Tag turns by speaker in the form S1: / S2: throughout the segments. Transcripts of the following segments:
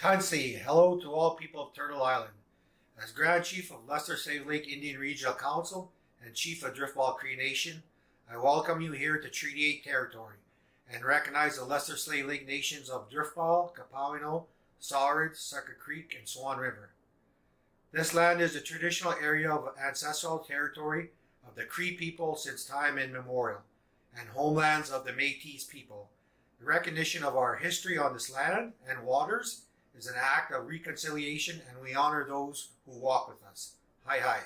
S1: Tansi, hello to all people of Turtle Island. As Grand Chief of Lesser Slave Lake Indian Regional Council and Chief of Driftball Cree Nation, I welcome you here to Treaty 8 territory and recognize the Lesser Slave Lake nations of Driftball, Kapawino, Sawridge, Sucker Creek, and Swan River. This land is the traditional area of ancestral territory of the Cree people since time immemorial, and homelands of the Métis people. The recognition of our history on this land and waters is an act of reconciliation, and we honor those who walk with us. Hi, hi.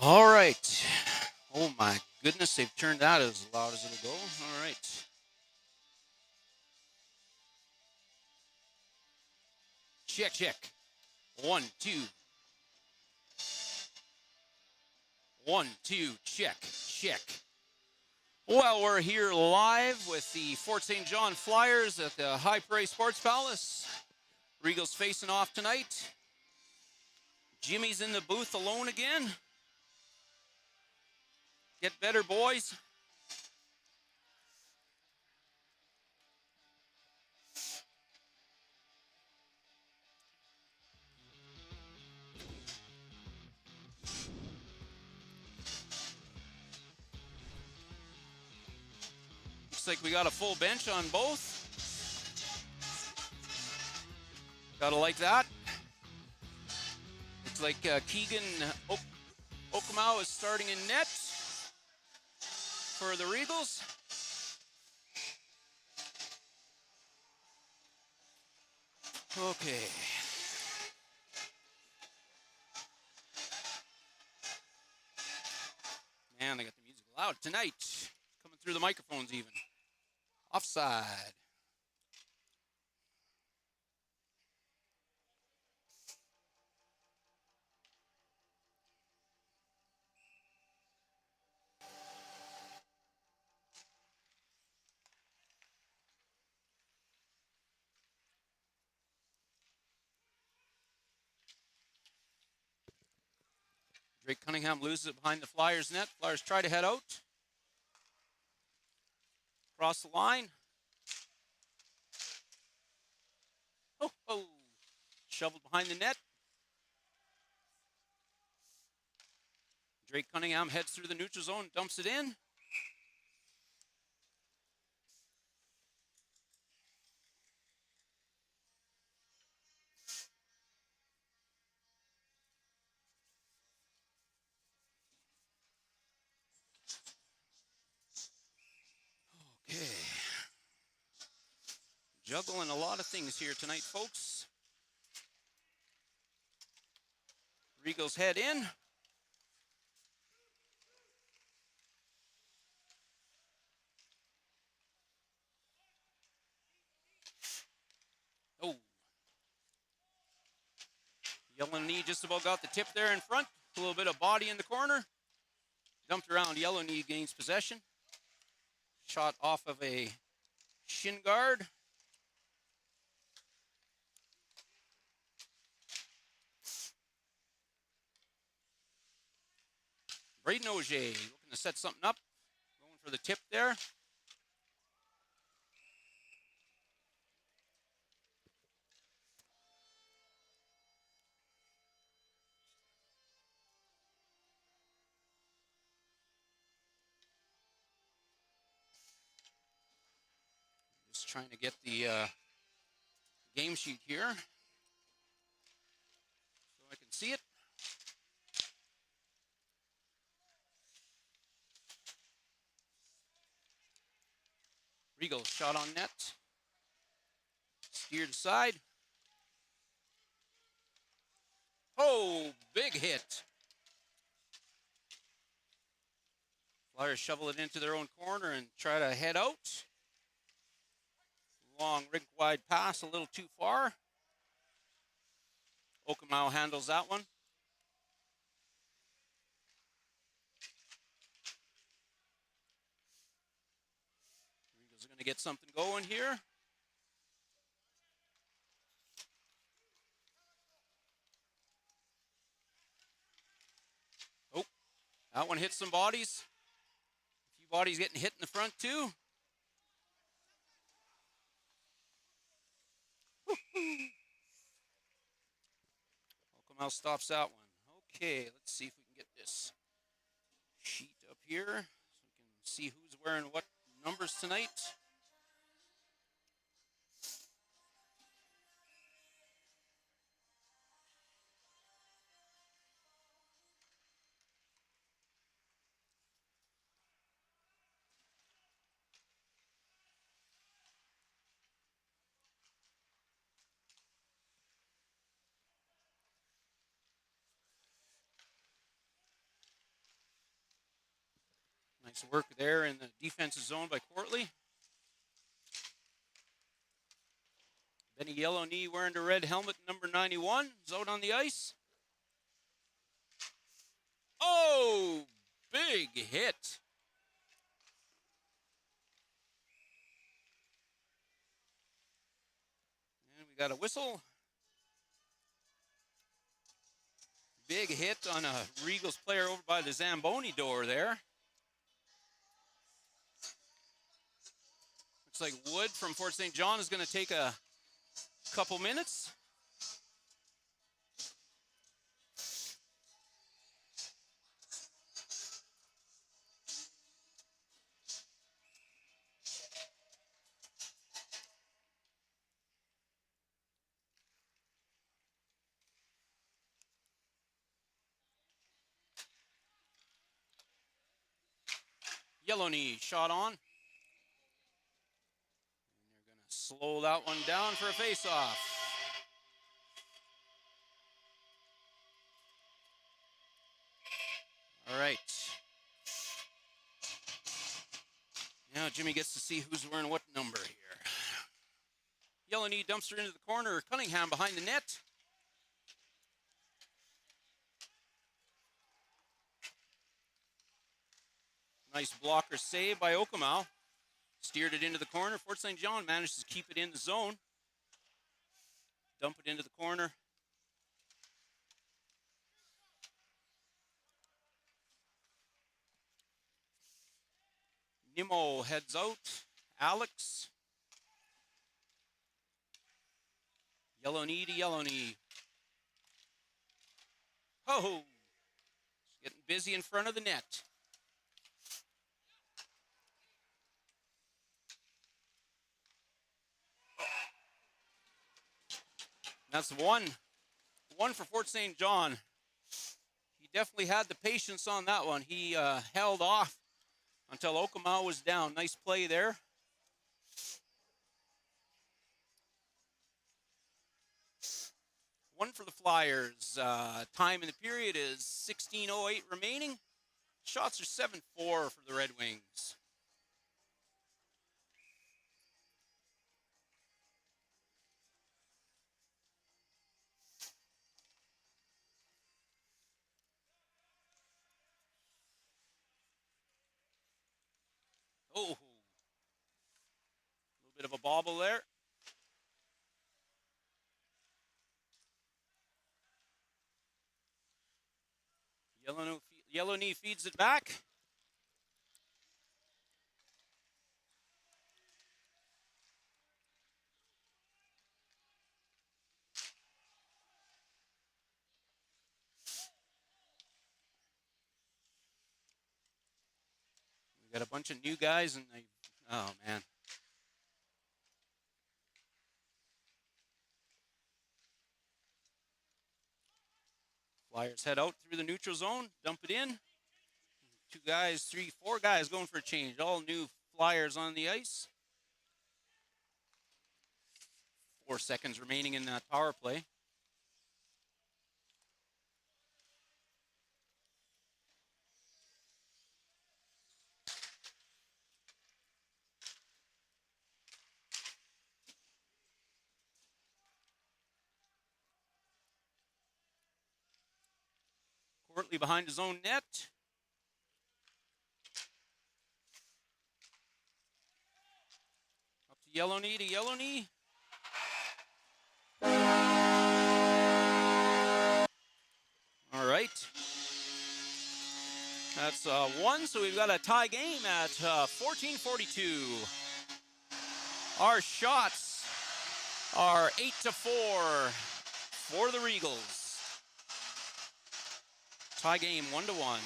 S2: All right. Oh my goodness, they've turned that as loud as it'll go. All right. Check, check. One, two. One, two, check, check. Well, we're here live with the Fort St. John Flyers at the High Prairie Sports Palace. Regals facing off tonight. Jimmy's in the booth alone again. Get better, boys. Looks like we got a full bench on both. Gotta like that. Looks like Keegan Okamau is starting in net for the Regals. Okay. Man, they got the music loud tonight. Coming through the microphones even. Offside. Drake Cunningham loses it behind the Flyers net. Flyers try to head out. Cross the line. Oh. Shoveled behind the net. Drake Cunningham heads through the neutral zone, dumps it in. Okay. Juggling a lot of things here tonight, folks. Regals head in. Oh. Yellow Knee just about got the tip there in front. A little bit of body in the corner. Dumped around. Yellow Knee gains possession. Shot off of a shin guard. Braden Auger looking to set something up. Going for the tip there. Just trying to get the game sheet here so I can see it. Regal shot on net. Steered aside. Oh, big hit. Flyers shovel it into their own corner and try to head out. Long rink wide pass, a little too far. Okamau handles that one. Regals are going to get something going here. Oh, that one hits some bodies. A few bodies getting hit in the front too. Okamau stops that one. Okay, let's see if we can get this sheet up here so we can see who's wearing what numbers tonight. Nice work there in the defensive zone by Courtley. Benny Yellow Knee wearing the red helmet, number 91, is out on the ice. Oh, big hit. And we got a whistle. Big hit on a Regals player over by the Zamboni door there. Looks like Wood from Fort St. John is going to take a couple minutes. Yellow Knee shot on. And they're going to slow that one down for a face-off. All right. Now Jimmy gets to see who's wearing what number here. Yellow Knee dumps her into the corner. Cunningham behind the net. Nice blocker save by Okamau. Steered it into the corner. Fort St. John manages to keep it in the zone. Dump it into the corner. Nimmo heads out. Alex. Yellow knee to yellow knee. Ho! Getting busy in front of the net. That's one for Fort St. John. He definitely had the patience on that one. He held off until Okama was down. Nice play there. One for the Flyers. Time in the period is 16:08 remaining. Shots are 7-4 for the Red Wings. Oh, a little bit of a bobble there. Yellow knee feeds it back. We got a bunch of new guys, and oh man. Flyers head out through the neutral zone, dump it in. 2 guys, 3, 4 guys going for a change. All new Flyers on the ice. 4 seconds remaining in that power play. Courtley behind his own net. Up to yellow knee. All right. That's 1, so we've got a tie game at 14:42. Our shots are 8-4 for the Regals. Tie game 1-1.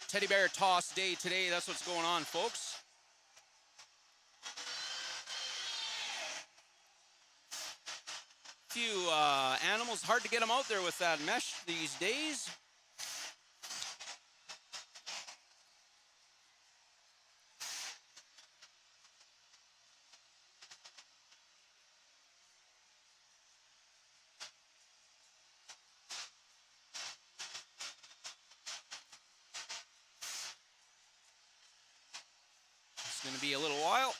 S2: Teddy bear toss day today. That's what's going on, folks. Few animals, hard to get them out there with that mesh these days. It's going to be a little while.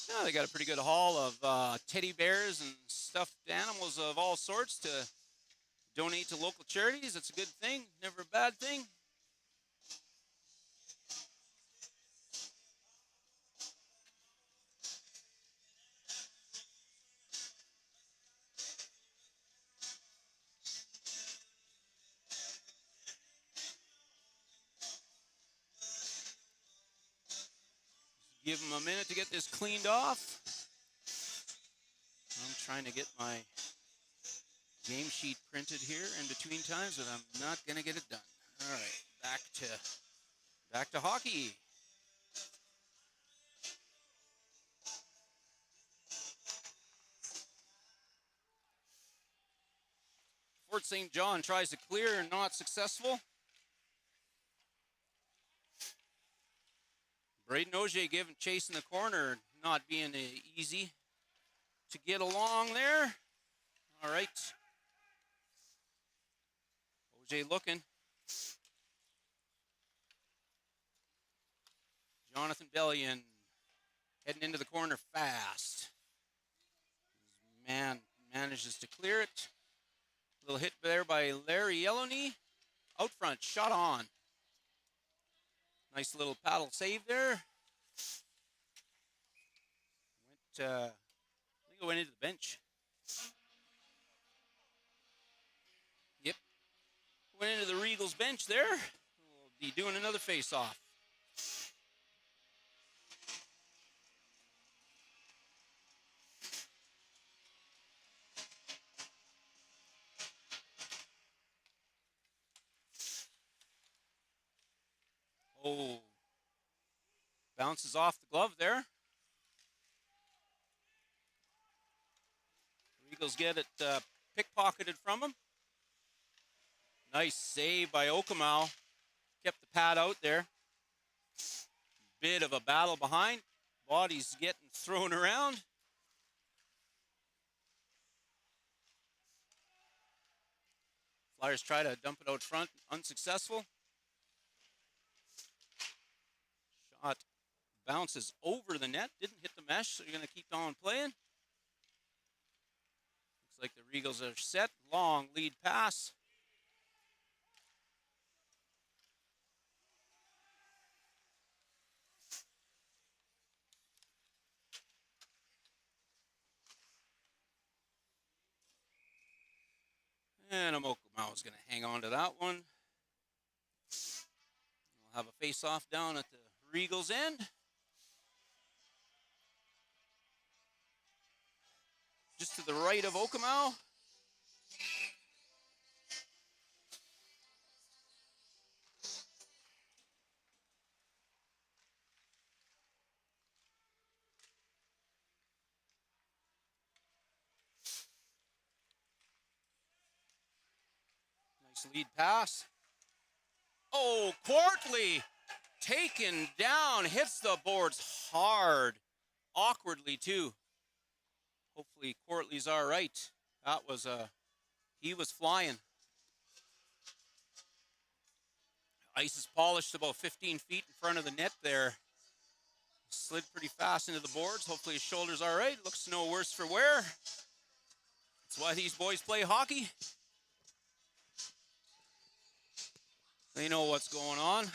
S2: Yeah, they got a pretty good haul of teddy bears and stuffed animals of all sorts to donate to local charities. It's a good thing, never a bad thing. Give them a minute to get this cleaned off. I'm trying to get my game sheet printed here in between times, but I'm not going to get it done. All right, back to hockey. Fort St. John tries to clear and not successful. Braden Auger giving chase in the corner, not being easy to get along there. All right. Auger looking. Jonathan Bellion heading into the corner fast. Man manages to clear it. Little hit there by Larry Yellowknee. Out front, shot on. Nice little paddle save there. I think it went into the bench. Yep. Went into the Regals bench there. We'll be doing another face-off. Oh. Bounces off the glove there. Regals get it pickpocketed from him. Nice save by Okamau. Kept the pad out there. Bit of a battle behind. Bodies getting thrown around. Flyers try to dump it out front. Unsuccessful. Shot bounces over the net. Didn't hit the mesh, so you're going to keep on playing. Looks like the Regals are set. Long lead pass. And Okamau is going to hang on to that one. We'll have a face-off down at the Regals end. Just to the right of Okamau. Nice lead pass. Oh, Quartley taken down, hits the boards hard, awkwardly too. Hopefully Quartley's all right. That was he was flying. Ice is polished about 15 feet in front of the net there. Slid pretty fast into the boards. Hopefully his shoulder's all right. Looks no worse for wear. That's why these boys play hockey. They know what's going on.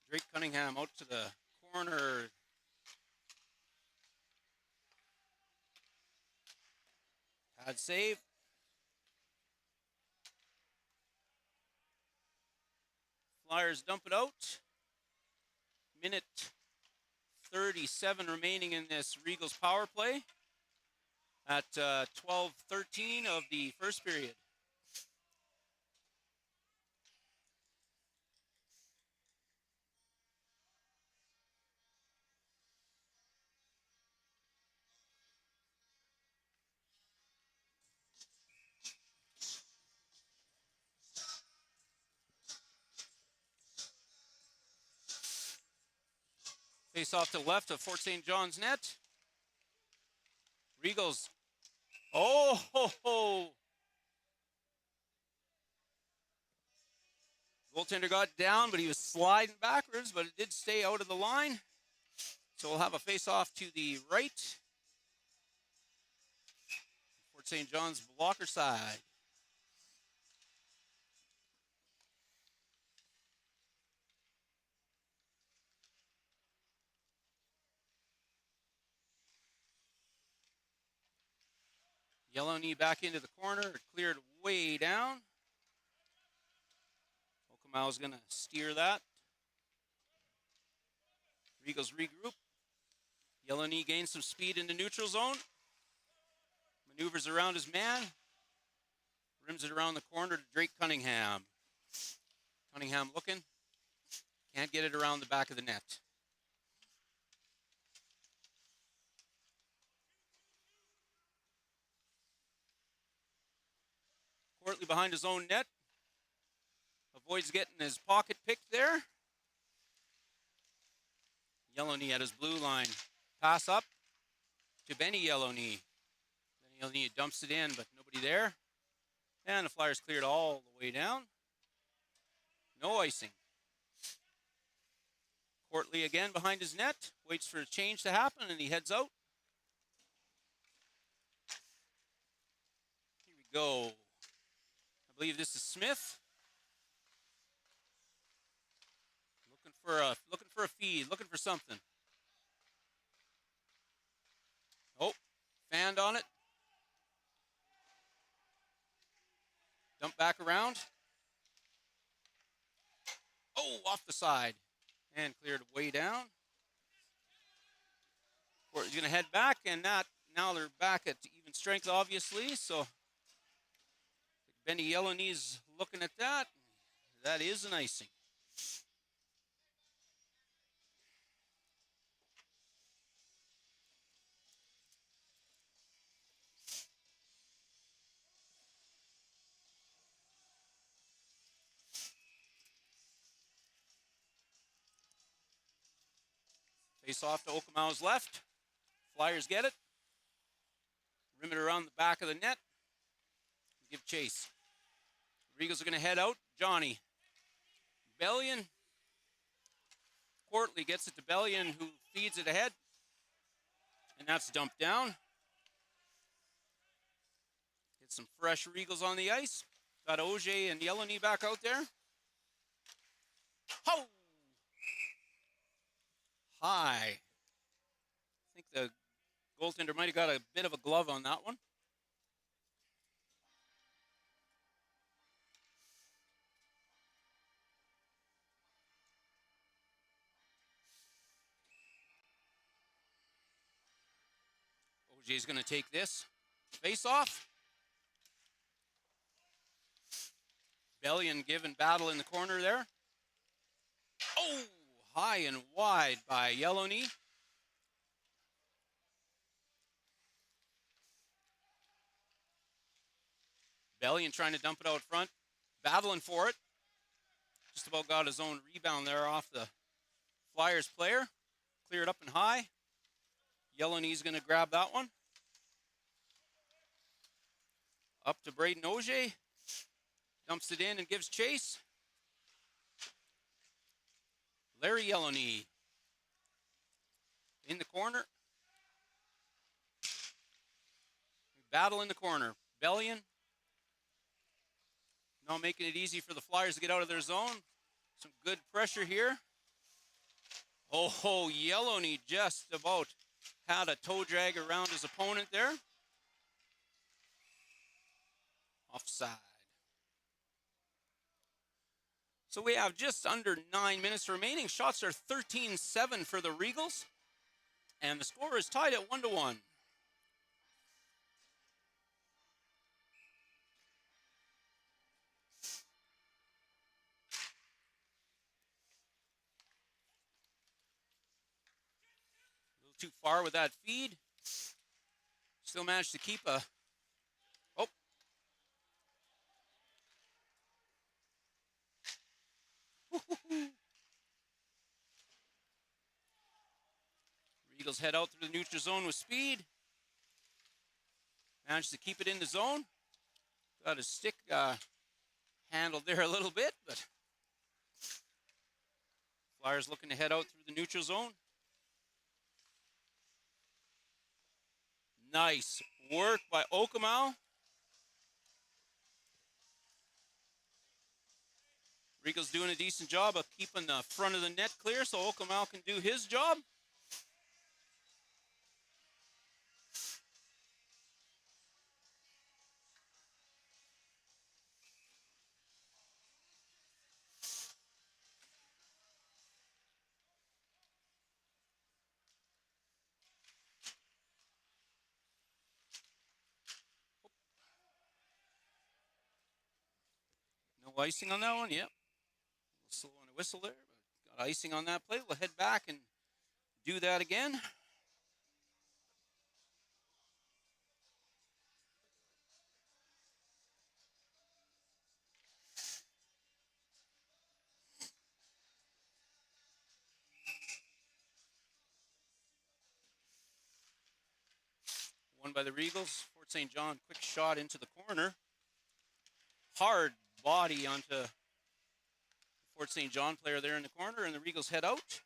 S2: Drake Cunningham out to the corner. Pad save. Flyers dump it out. Minute 37 remaining in this Regals power play at 12:13 of the first period. Face off to the left of Fort St. John's net. Regals. Oh, ho, ho. Goaltender got down, but he was sliding backwards, but it did stay out of the line. So we'll have a face-off to the right. Fort St. John's blocker side. Yellow knee back into the corner. It cleared way down. Okamau is going to steer that. Regals regroup. Yellow knee gains some speed in the neutral zone. Maneuvers around his man. Rims it around the corner to Drake Cunningham. Cunningham looking. Can't get it around the back of the net. Quartley behind his own net. Avoids getting his pocket picked there. Yellow knee at his blue line. Pass up to Benny Yellow knee. Yellow dumps it in, but nobody there. And the Flyers cleared all the way down. No icing. Courtley again behind his net, waits for a change to happen, and he heads out. Here we go. I believe this is Smith. Looking for a feed, looking for something. Oh, fanned on it. Dump back around. Oh, off the side. And cleared way down. He's going to head back, and now they're back at even strength, obviously. So Benny Yellowknee's looking at that. That is an icing. Face off to Okamau's left. Flyers get it. Rim it around the back of the net. Give chase. Regals are going to head out. Johnny. Bellion. Courtley gets it to Bellion, who feeds it ahead. And that's dumped down. Get some fresh Regals on the ice. Got Auger and Yellowknee back out there. Ho! High. I think the goaltender might have got a bit of a glove on that one. Auger's going to take this. Face off. Bellion giving battle in the corner there. Oh, high and wide by Yellowknee. Bellion trying to dump it out front. Battling for it. Just about got his own rebound there off the Flyers player. Cleared up and high. Yellowknee's going to grab that one. Up to Braden Auger. Dumps it in and gives chase. Larry Yellowknee in the corner. Battle in the corner. Bellion now making it easy for the Flyers to get out of their zone. Some good pressure here. Oh, Yellowknee just about had a toe drag around his opponent there. Offside. So we have just under 9 minutes remaining. Shots are 13-7 for the Regals. And the score is tied at 1-1. Too far with that feed. Still managed to keep a... Oh. Regals head out through the neutral zone with speed. Managed to keep it in the zone. Got his stick handled there a little bit, but Flyers looking to head out through the neutral zone. Nice work by Okamau. Regals doing a decent job of keeping the front of the net clear so Okamau can do his job. No icing on that one, yep. A little slow on the whistle there, but got icing on that play. We'll head back and do that again. Won by the Regals, Fort St. John. Quick shot into the corner. Hard body onto the Fort St. John player there in the corner, and the Regals head out.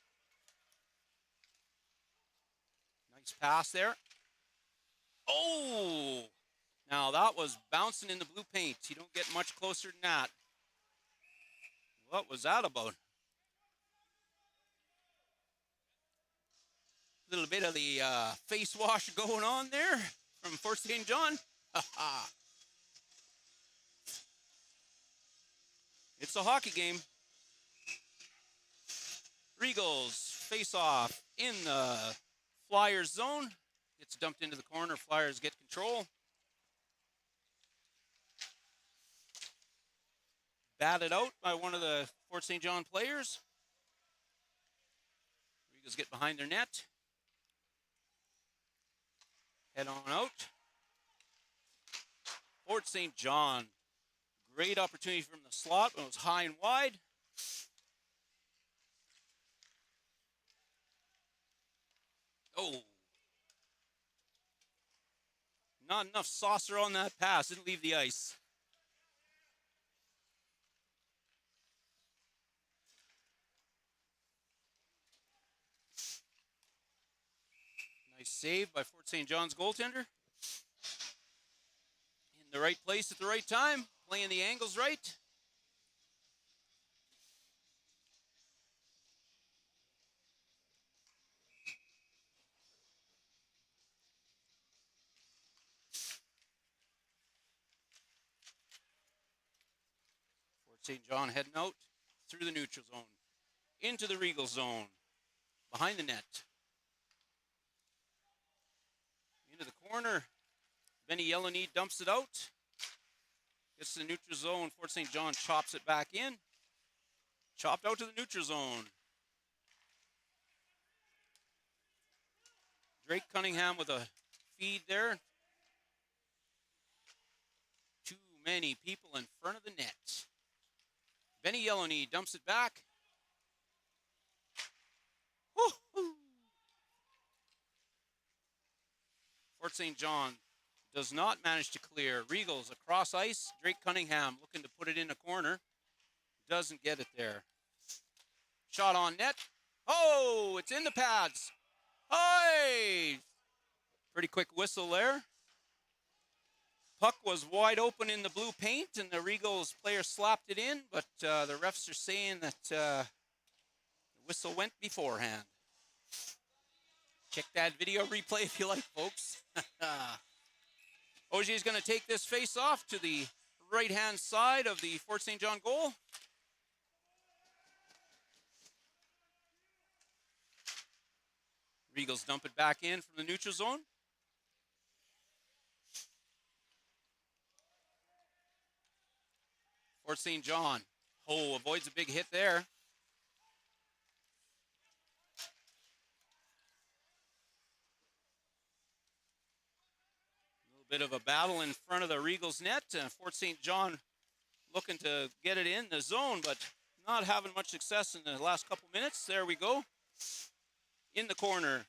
S2: Nice pass there. Oh! Now that was bouncing in the blue paint. You don't get much closer than that. What was that about? A little bit of the face wash going on there from Fort St. John. It's a hockey game. Regals face off in the Flyers zone. Gets dumped into the corner. Flyers get control. Batted out by one of the Fort St. John players. Regals get behind their net. Head on out. Fort St. John. Great opportunity from the slot when it was high and wide. Oh. Not enough saucer on that pass. Didn't leave the ice. Nice save by Fort St. John's goaltender. In the right place at the right time. Playing the angles right. Fort St. John heading out through the neutral zone. Into the Regal zone. Behind the net. Into the corner. Benny Yellowknee dumps it out. Gets to the neutral zone. Fort St. John chops it back in. Chopped out to the neutral zone. Drake Cunningham with a feed there. Too many people in front of the net. Benny Yellowknee dumps it back. Woo-hoo. Fort St. John does not manage to clear. Regals across ice. Drake Cunningham looking to put it in a corner. Doesn't get it there. Shot on net. Oh, it's in the pads. Hey! Pretty quick whistle there. Puck was wide open in the blue paint, and the Regals player slapped it in, but the refs are saying that the whistle went beforehand. Check that video replay if you like, folks. OG is going to take this face off to the right-hand side of the Fort St. John goal. Regals dump it back in from the neutral zone. Fort St. John. Oh, avoids a big hit there. Bit of a battle in front of the Regals net. Fort St. John looking to get it in the zone, but not having much success in the last couple minutes. There we go. In the corner.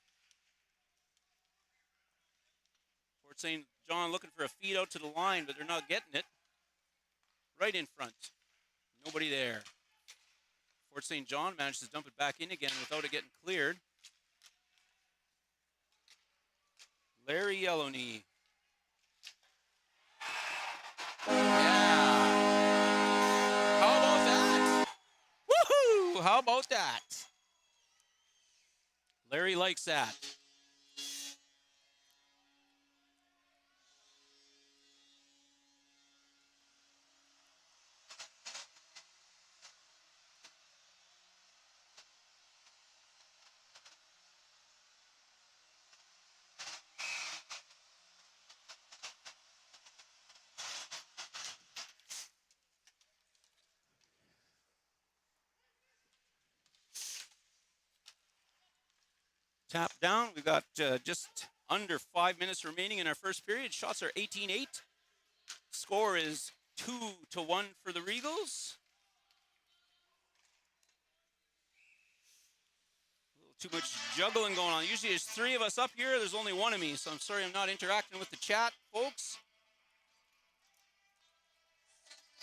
S2: Fort St. John looking for a feed out to the line, but they're not getting it. Right in front. Nobody there. Fort St. John managed to dump it back in again without it getting cleared. Larry Yellowknee. Yeah. How about that? Woohoo! How about that? Larry likes that. Tap down. We've got just under 5 minutes remaining in our first period. Shots are 18-8. Score is 2-1 for the Regals. A little Too much juggling going on. Usually there's 3 of us up here. There's only 1 of me, so I'm sorry I'm not interacting with the chat, folks.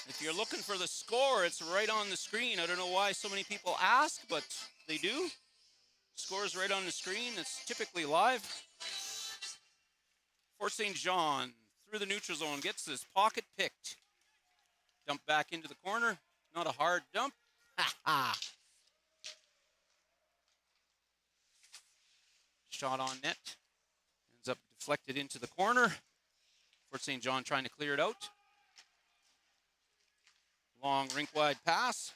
S2: If you're looking for the score, it's right on the screen. I don't know why so many people ask, but they do. Score's right on the screen. It's typically live. Fort St. John through the neutral zone, gets this pocket picked. Dump back into the corner. Not a hard dump. Ha-ha. Shot on net. Ends up deflected into the corner. Fort St. John trying to clear it out. Long rink-wide pass.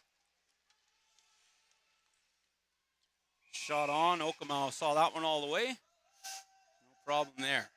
S2: Shot on. Okamaw saw that one all the way. No problem there.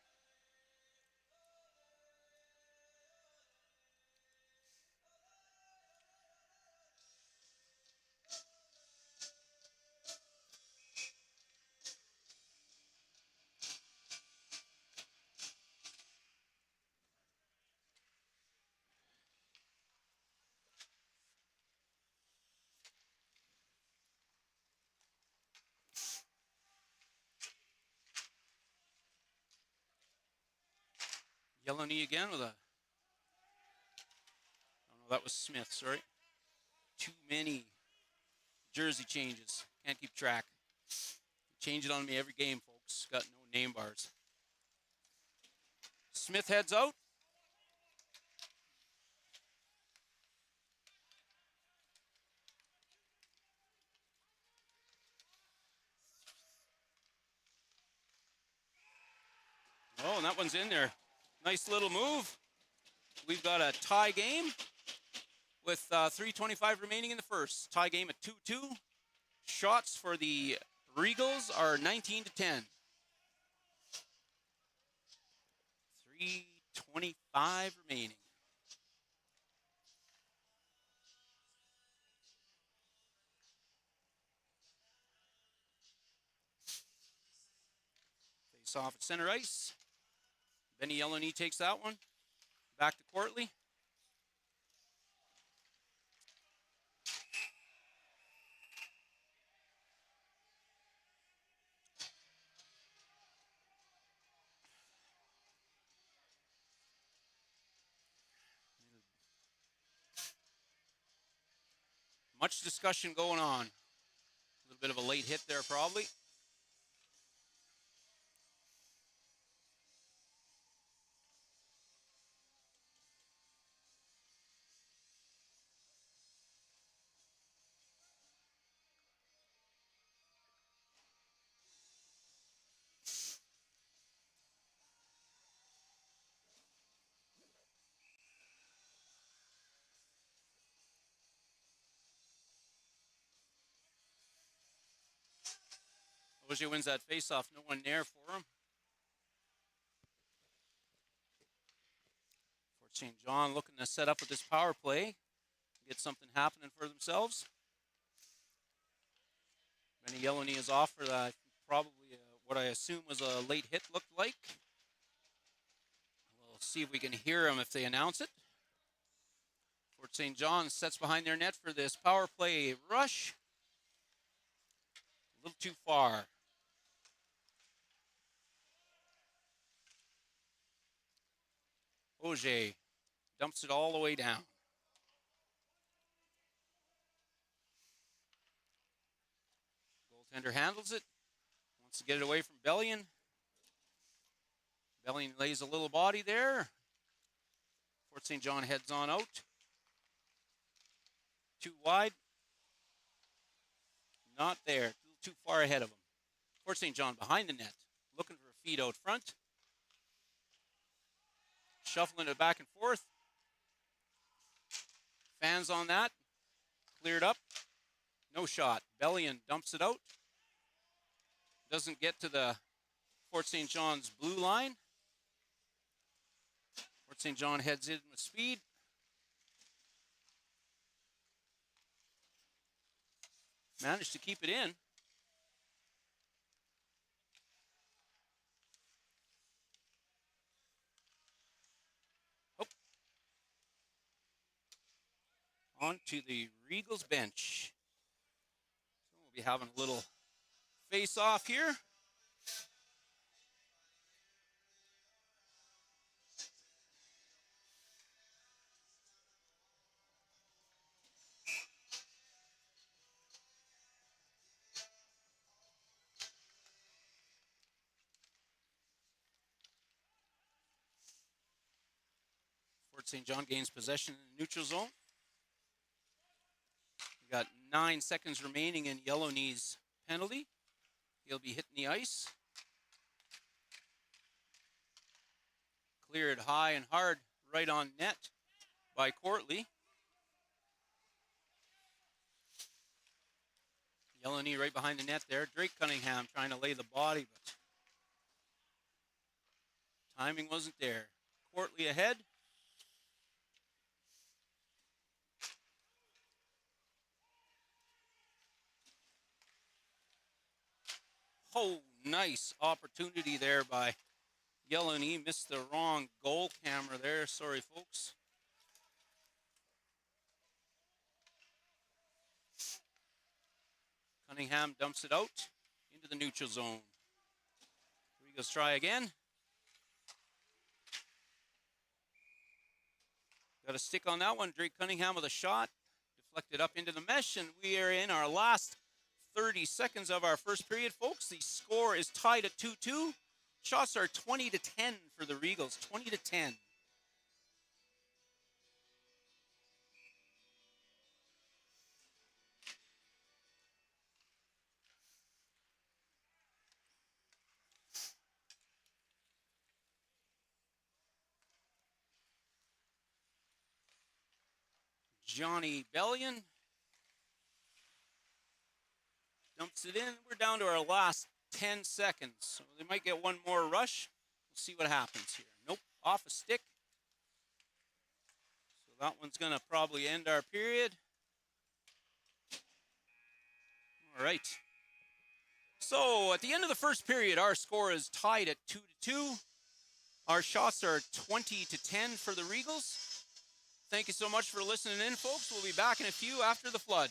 S2: Yellow knee again with a, oh no, that was Smith, sorry. Too many jersey changes. Can't keep track. Change it on me every game, folks. Got no name bars. Smith heads out. Oh, and that one's in there. Nice little move. We've got a tie game with 3:25 remaining in the first. Tie game at 2-2. Shots for the Regals are 19-10. 3:25 remaining. Face off at center ice. Benny Yellowknee takes that one. Back to Courtley. Much discussion going on. A little bit of a late hit there, probably. Ogier wins that faceoff. No one there for him. Fort St. John looking to set up with this power play. Get something happening for themselves. Benny Yellowknee is off for that. Probably what I assume was a late hit looked like. We'll see if we can hear them if they announce it. Fort St. John sets behind their net for this power play rush. A little too far. Ogier dumps it all the way down. Goaltender handles it. Wants to get it away from Bellion. Bellion lays a little body there. Fort St. John heads on out. Too wide. Not there. A little too far ahead of him. Fort St. John behind the net. Looking for a feed out front. Shuffling it back and forth. Fans on that. Cleared up. No shot. Bellion dumps it out. Doesn't get to the Fort St. John's blue line. Fort St. John heads in with speed. Managed to keep it in. Oh. On to the Regals bench. So we'll be having a little face off here. Fort St. John gains possession in the neutral zone. We got 9 seconds remaining in Yellow Knee's penalty. He'll be hitting the ice. Cleared high and hard right on net by Courtley. Yellow Knee right behind the net there. Drake Cunningham trying to lay the body, but timing wasn't there. Courtley ahead. Oh, nice opportunity there by Yellow Knee. Missed the wrong goal camera there. Sorry, folks. Cunningham dumps it out into the neutral zone. Regals try again. Got a stick on that one. Drake Cunningham with a shot. Deflected up into the mesh, and we are in our last 30 seconds of our first period, folks. The score is tied at 2-2. Shots are 20-10 for the Regals, 20-10. Johnny Bellion dumps it in. We're down to our last 10 seconds, so they might get one more rush. We'll see what happens here. Nope, off a stick. So that one's going to probably end our period. All right. So at the end of the first period, our score is tied at 2-2. Our shots are 20-10 for the Regals. Thank you so much for listening in, folks. We'll be back in a few after the flood.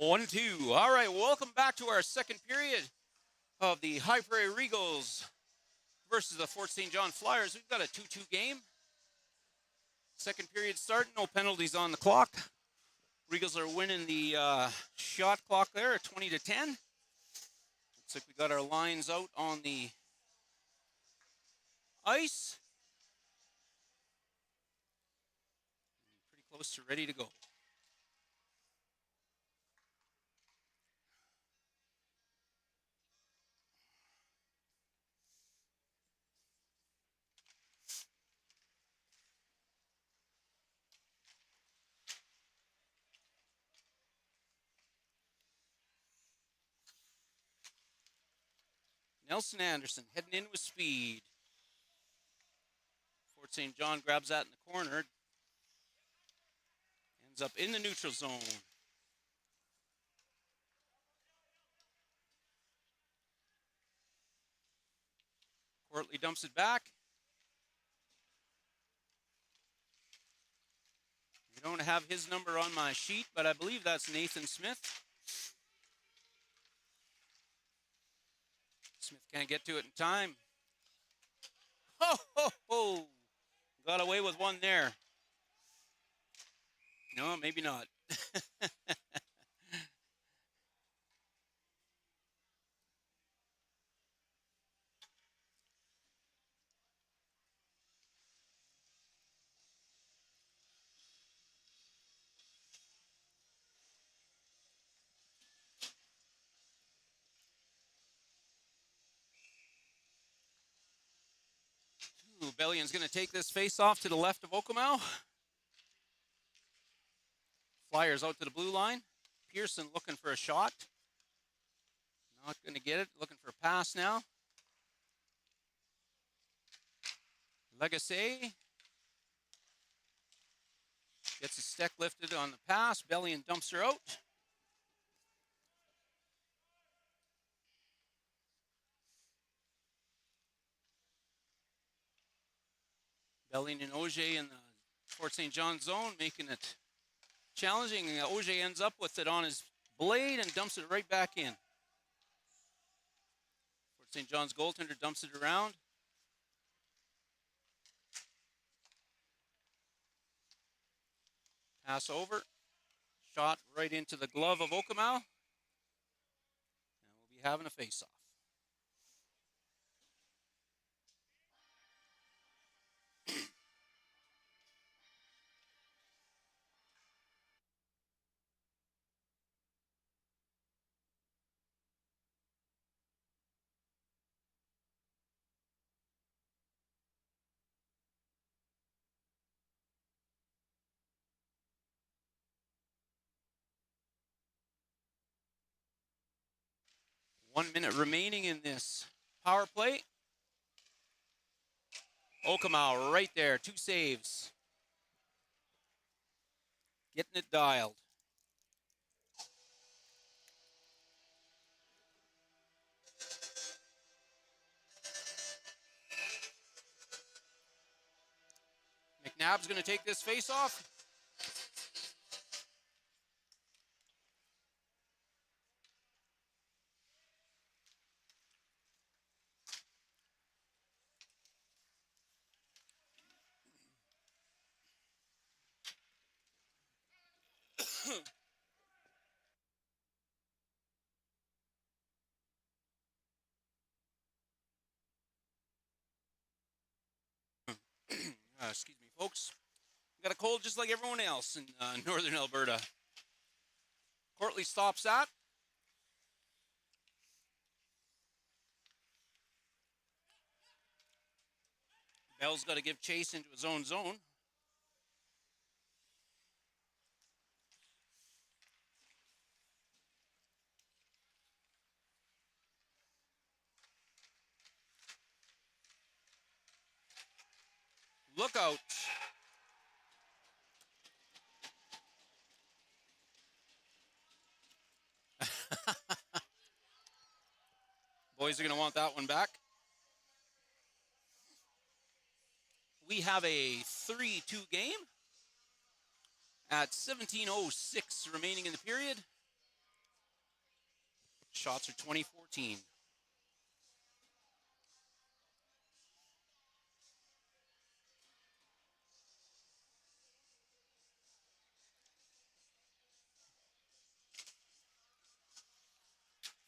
S2: 1-2. All right, welcome back to our second period of the High Prairie Regals versus the Fort St. John Flyers. We've got a 2-2 game. Second period starting, no penalties on the clock. Regals are winning the shot clock there at 20-10. Looks like we got our lines out on the ice. Pretty close to ready to go. Nelson Anderson heading in with speed. Fort St. John grabs that in the corner. Ends up in the neutral zone. Courtley dumps it back. We don't have his number on my sheet, but I believe that's Nathan Smith. Smith can't get to it in time. Ho, ho, ho. Got away with one there. No, maybe not. Ooh, Bellion's going to take this face off to the left of Okamau. Flyers out to the blue line. Pearson looking for a shot. Not going to get it. Looking for a pass now. Legacy gets his stick lifted on the pass. Bellion dumps her out. Bellion and Auger in the Fort St. John zone, making it challenging. Auger ends up with it on his blade and dumps it right back in. Fort St. John's goaltender dumps it around. Pass over. Shot right into the glove of Okamau. And we'll be having a face-off. One minute remaining in this power play. Okamau right there, 2 saves. Getting it dialed. McNabb's going to take this face off. Excuse me, folks. Got a cold just like everyone else in northern Alberta. Courtley stops that. Bell's got to give chase into his own zone. Look out. Boys are going to want that one back. We have a 3-2 game at 17:06 remaining in the period. Shots are 2014.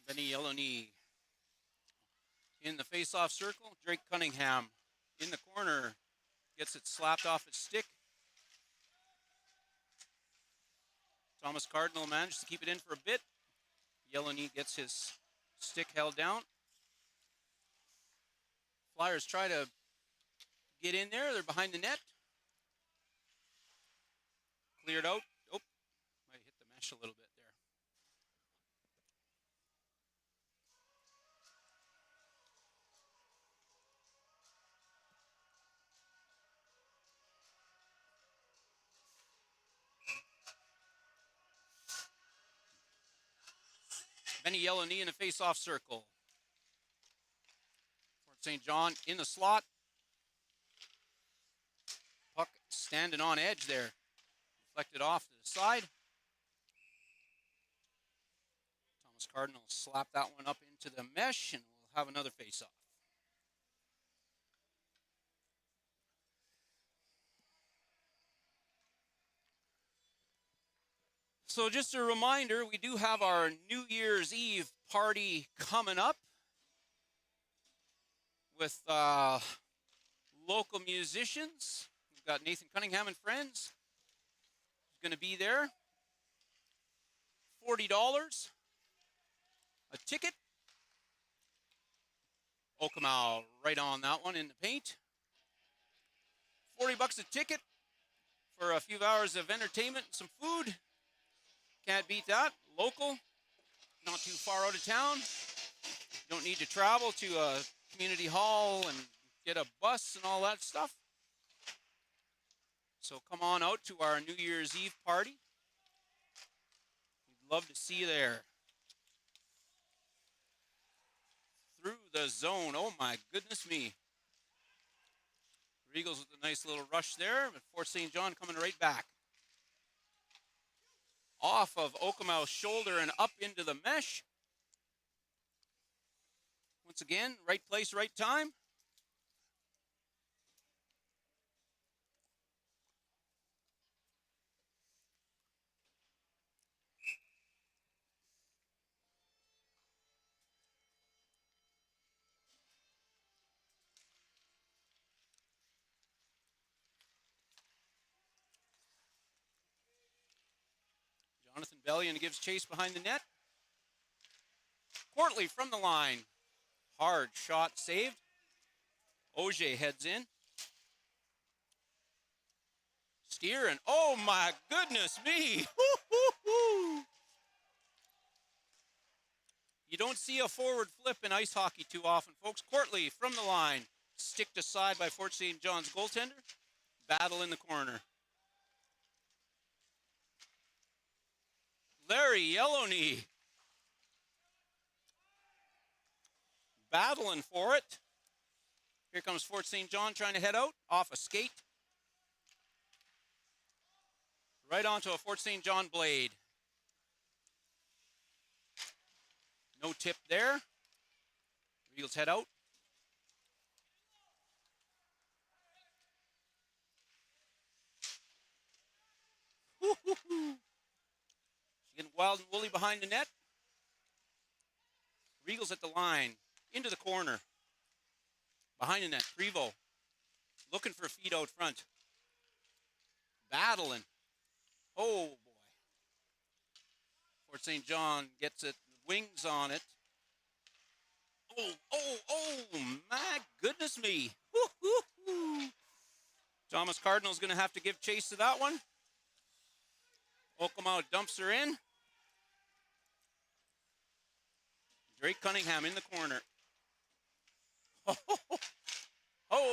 S2: Benny Yellowknee in the face-off circle. Drake Cunningham in the corner. Gets it slapped off his stick. Thomas Cardinal managed to keep it in for a bit. Yellowknee gets his stick held down. Flyers try to get in there. They're behind the net. Cleared out. Oh, might hit the mesh a little bit there. Benny Yellowknee in the face-off circle. Fort St. John in the slot. Puck standing on edge there. Deflected off to the side. Thomas Cardinal slapped that one up into the mesh, and we'll have another face-off. So just a reminder, we do have our New Year's Eve party coming up with local musicians. We've got Nathan Cunningham and friends. He's going to be there. $40 a ticket. Okamaw right on that one in the paint. $40 a ticket for a few hours of entertainment and some food. Can't beat that. Local, not too far out of town. You don't need to travel to a community hall and get a bus and all that stuff. So come on out to our New Year's Eve party. We'd love to see you there. Through the zone. Oh my goodness me. Regals with a nice little rush there, but Fort St. John coming right back. Off of Okamau's shoulder and up into the mesh. Once again, right place, right time. Jonathan Bellion gives chase behind the net. Courtley from the line. Hard shot saved. Auger heads in. Steer and oh my goodness me. You don't see a forward flip in ice hockey too often, folks. Courtley from the line. Sticked aside by Fort St. John's goaltender. Battle in the corner. Larry Yellowknee battling for it. Here comes Fort St. John trying to head out off a skate. Right onto a Fort St. John blade. No tip there. Regals head out. Getting wild and woolly behind the net. Regals at the line. Into the corner. Behind the net. Prevost. Looking for a feed out front. Battling. Oh, boy. Fort St. John gets it. Wings on it. Oh, my goodness me. Thomas Cardinal's going to have to give chase to that one. Okamaw dumps her in. Drake Cunningham in the corner. Oh.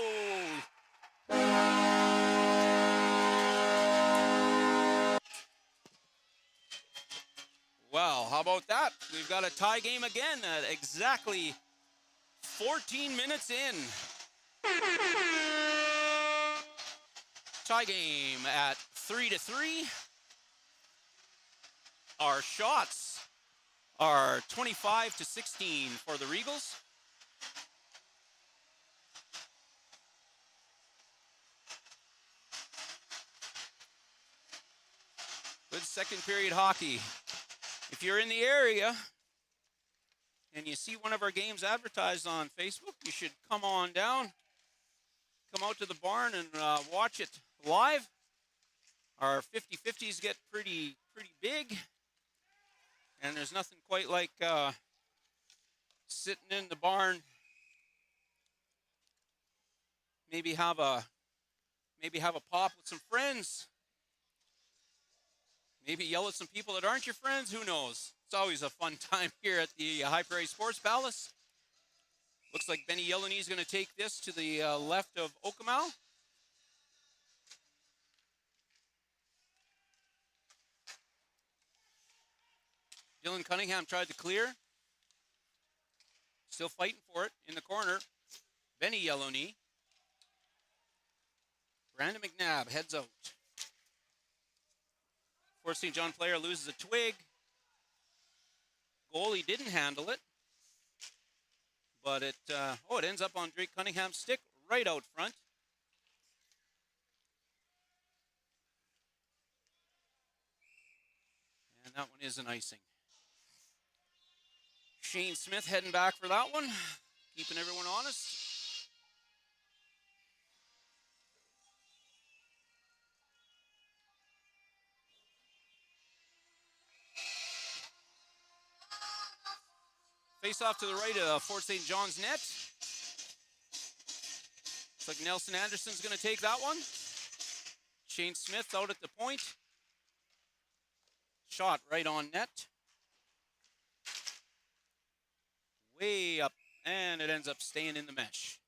S2: Well, how about that? We've got a tie game again at exactly 14 minutes in. Tie game at 3-3. Our shots are 25-16 for the Regals. Good second period hockey. If you're in the area and you see one of our games advertised on Facebook, you should come on down, come out to the barn and watch it live. Our 50-50s get pretty big, and there's nothing quite like sitting in the barn, maybe have a pop with some friends, maybe yell at some people that aren't your friends. Who knows? It's always a fun time here at the High Prairie Sports Palace. Looks like Benny Yelleney is going to take this to the left of Okamau. Dylan Cunningham tried to clear. Still fighting for it in the corner. Benny Yelleney. Brandon McNabb heads out. Fort St. John player loses a twig. Goalie didn't handle it. But it ends up on Drake Cunningham's stick right out front. And that one is an icing. Shane Smith heading back for that one, keeping everyone honest. Face off to the right of Fort St. John's net. Looks like Nelson Anderson's going to take that one. Shane Smith out at the point. Shot right on net. Way up, and it ends up staying in the mesh.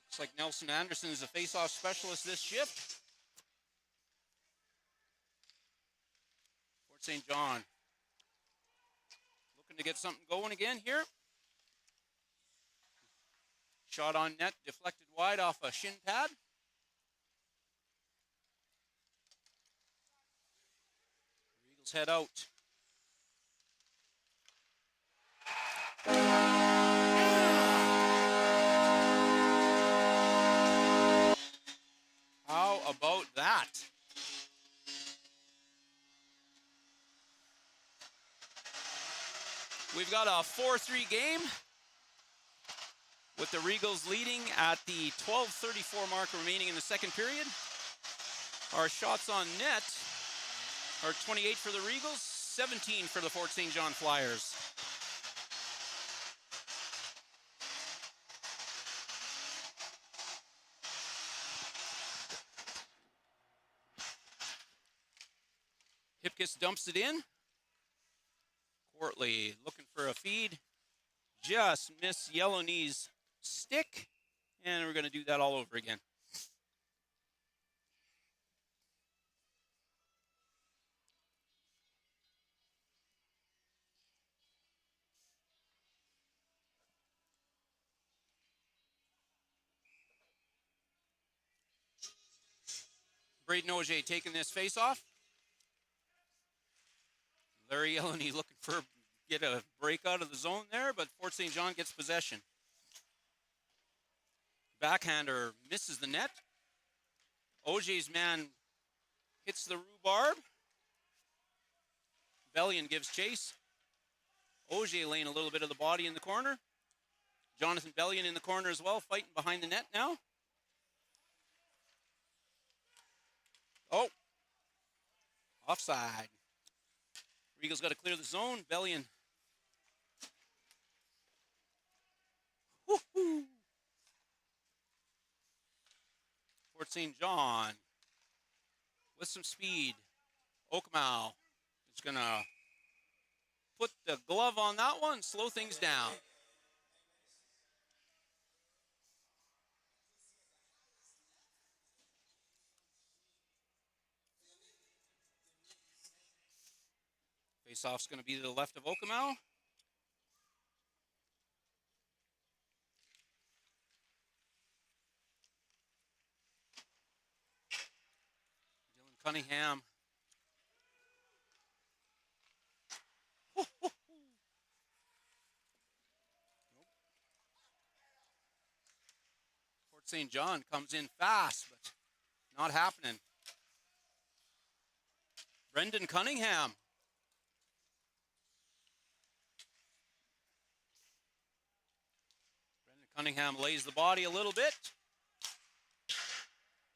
S2: Looks like Nelson Anderson is a face-off specialist this shift. Fort St. John looking to get something going again here. Shot on net, deflected wide off a shin pad. Eagles head out. How about that? We've got a 4-3 game with the Regals leading at the 12:34 mark remaining in the second period. Our shots on net are 28 for the Regals, 17 for the Fort St. John Flyers. Hipkiss dumps it in. Courtley looking for a feed. Just missed Yelleney's stick. And we're going to do that all over again. Braden Auger taking this face off. Larry Yelleney looking for get a break out of the zone there, but Fort St. John gets possession. Backhander misses the net. Auger's man hits the rhubarb. Bellion gives chase. Auger laying a little bit of the body in the corner. Jonathan Bellion in the corner as well, fighting behind the net now. Oh, offside. Regals got to clear the zone. Bellion. Woo-hoo. Fort St. John with some speed. Okamau is going to put the glove on that one, slow things down. Face-off's going to be to the left of Okemau. Dylan Cunningham. Fort St. John comes in fast, but not happening. Brendan Cunningham. Brendan Cunningham lays the body a little bit.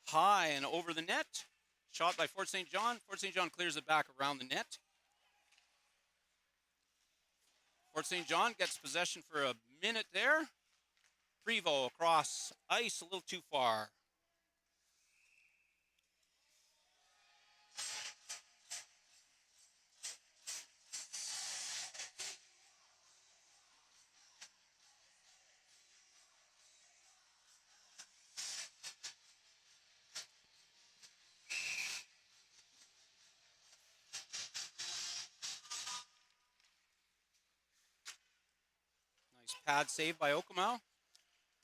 S2: High and over the net. Shot by Fort St. John. Fort St. John clears it back around the net. Fort St. John gets possession for a minute there. Prevost across ice a little too far. Nice pad save by Okemau.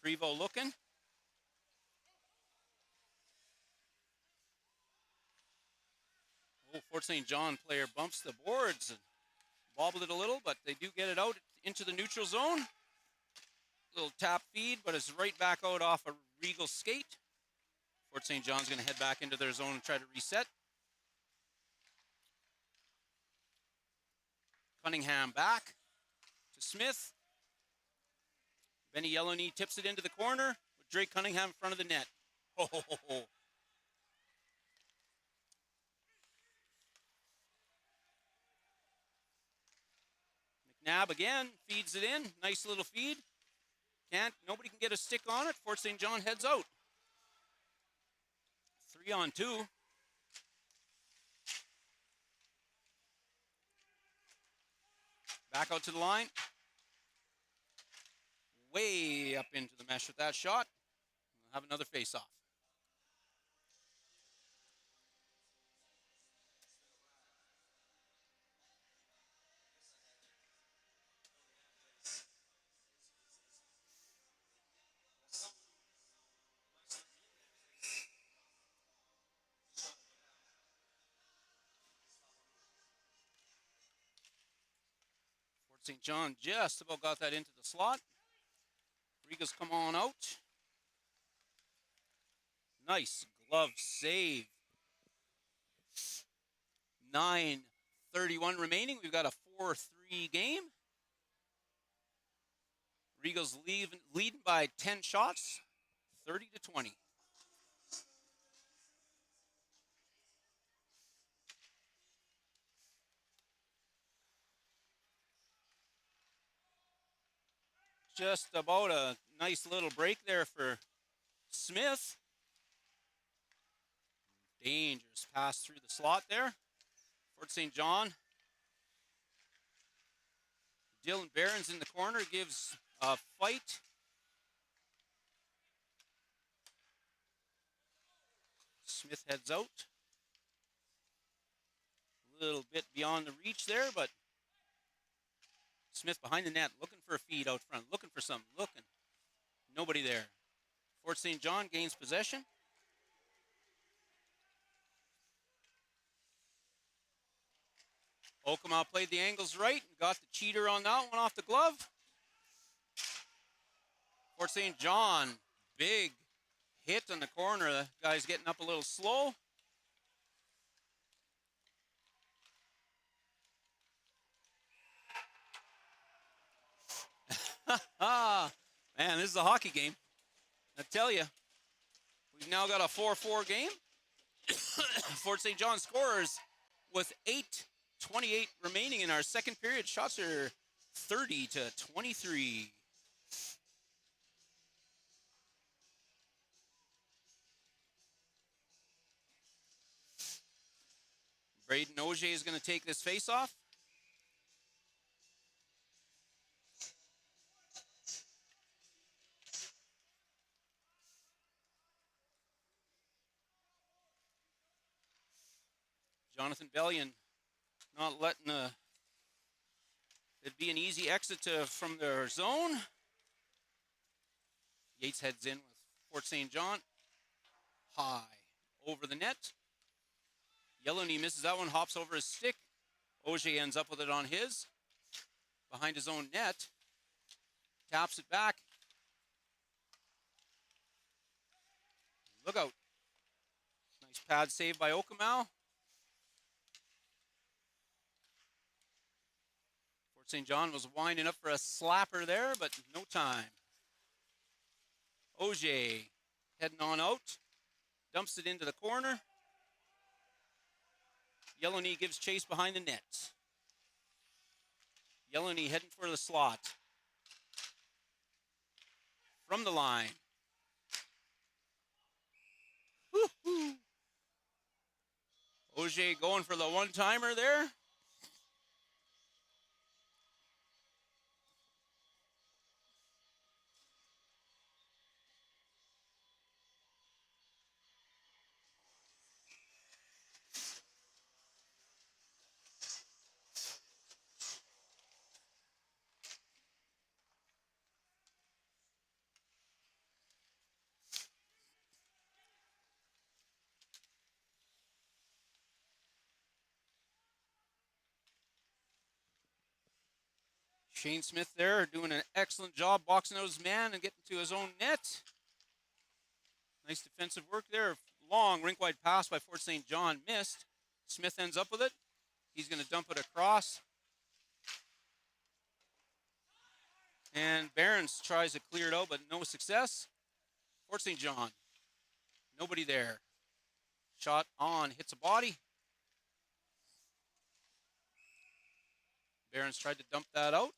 S2: Prevost looking. Oh, Fort St. John player bumps the boards and bobbled it a little, but they do get it out into the neutral zone. Little tap feed, but it's right back out off a Regal skate. Fort St. John's going to head back into their zone and try to reset. Cunningham back to Smith. Benny Yellowknee tips it into the corner with Drake Cunningham in front of the net. Ho, ho, ho, ho. McNabb again feeds it in. Nice little feed. Nobody can get a stick on it. Fort St. John heads out. 3-on-2. Back out to the line. Way up into the mesh with that shot. We'll have another face-off. Fort St. John just about got that into the slot. Regals come on out. Nice glove save. 9:31 remaining. We've got a 4-3 game. Regals leading by 10 shots, 30-20. Just about a nice little break there for Smith. Dangerous pass through the slot there. Fort St. John. Dylan Barron's in the corner, gives a fight. Smith heads out. A little bit beyond the reach there, but Smith behind the net, looking for a feed out front, looking for something, looking. Nobody there. Fort St. John gains possession. Okemau played the angles right and got the cheater on that one off the glove. Fort St. John, big hit on the corner. The guy's getting up a little slow. Man, this is a hockey game. I tell you, we've now got a 4-4 game. Fort St. John scores with 8:28 remaining in our second period. Shots are 30-23. Braden Auger is going to take this face-off. Jonathan Bellion not letting the It'd be an easy exit from their zone. Yates heads in with Fort St. John. High over the net. Yellowknee misses that one, hops over his stick. Auger ends up with it on his. Behind his own net. Taps it back. Look out. Nice pad save by Okamau. Fort St. John was winding up for a slapper there, but no time. Auger heading on out. Dumps it into the corner. Yellowknee gives chase behind the net. Yellowknee heading for the slot. From the line. Woo-hoo. Auger going for the one-timer there. Shane Smith there doing an excellent job boxing out his man and getting to his own net. Nice defensive work there. Long rink-wide pass by Fort St. John missed. Smith ends up with it. He's going to dump it across. And Barons tries to clear it out, but no success. Fort St. John, nobody there. Shot on, hits a body. Barons tried to dump that out.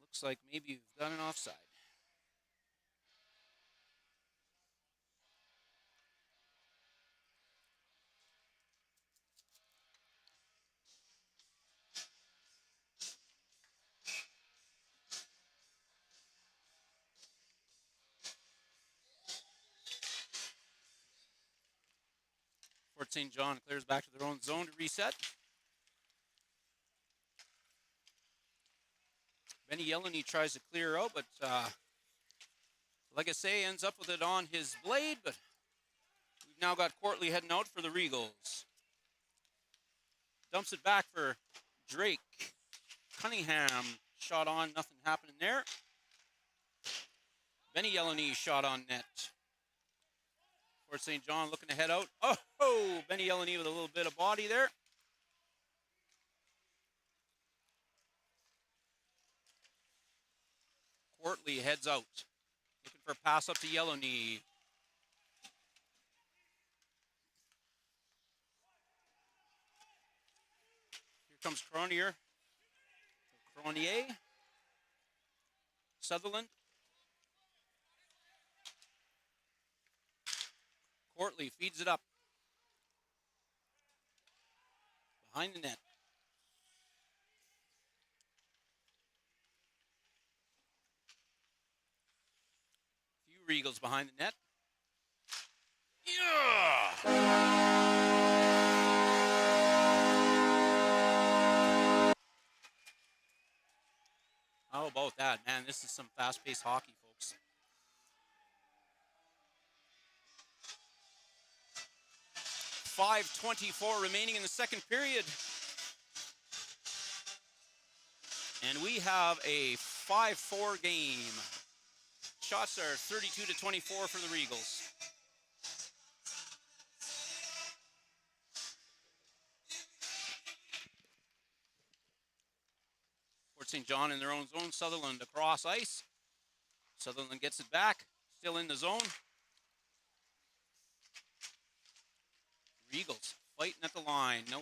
S2: Looks like maybe you've got an offside. Fort St. John clears back to their own zone to reset. Benny Yellowknee tries to clear out, but like I say, ends up with it on his blade, but we've now got Courtley heading out for the Regals. Dumps it back for Drake. Cunningham shot on, nothing happening there. Benny Yellowknee shot on net. Fort St. John looking to head out. Oh, Benny Yellowknee with a little bit of body there. Courtley heads out. Looking for a pass up to Yellowknee. Here comes Cronier. Sutherland. Courtley feeds it up. Behind the net. Few Regals behind the net. Yeah! How about that, man? This is some fast-paced hockey, folks. .5:24 remaining in the second period. And we have a 5-4 game. Shots are 32-24 for the Regals. Fort St. John in their own zone. Sutherland across ice. Sutherland gets it back. Still in the zone. Regals fighting at the line. No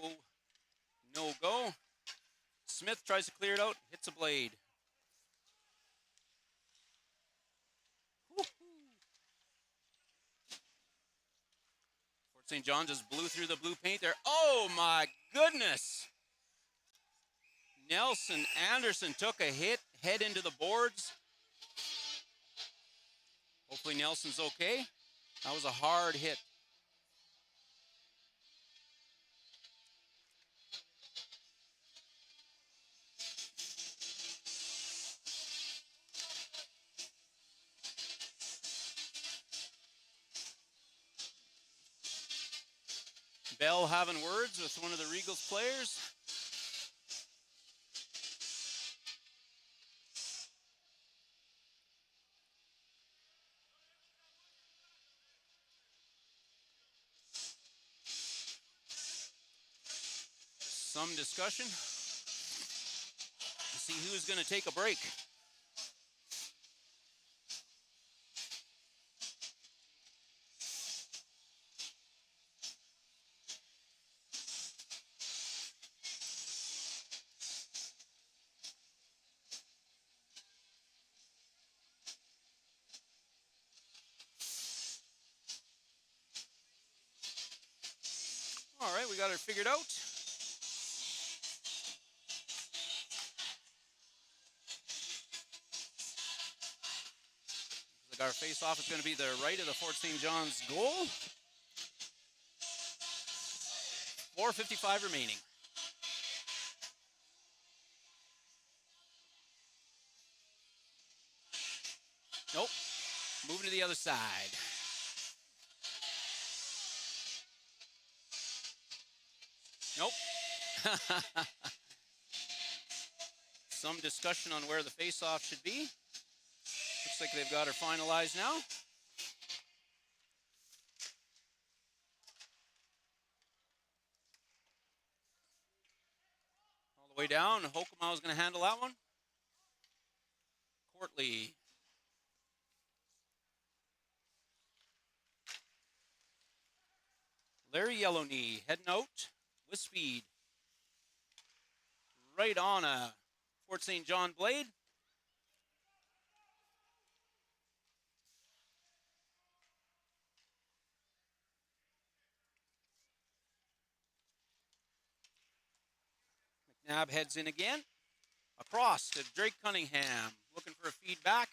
S2: go. Smith tries to clear it out. Hits a blade. Fort St. John just blew through the blue paint there. Oh my goodness. Nelson Anderson took a hit, head into the boards. Hopefully Nelson's okay. That was a hard hit. Bell having words with one of the Regals players. Some discussion to see who's going to take a break. All right, we got it figured out. Like our face-off is going to be the right of the Fort St. John's goal. 4:55 remaining. Nope. Moving to the other side. Nope. Some discussion on where the face-off should be. Looks like they've got her finalized now. All the way down. Hokomau is going to handle that one. Courtley. Larry Yellowknee heading out with speed. Right on a Fort St. John blade. McNabb heads in again. Across to Drake Cunningham. Looking for a feedback.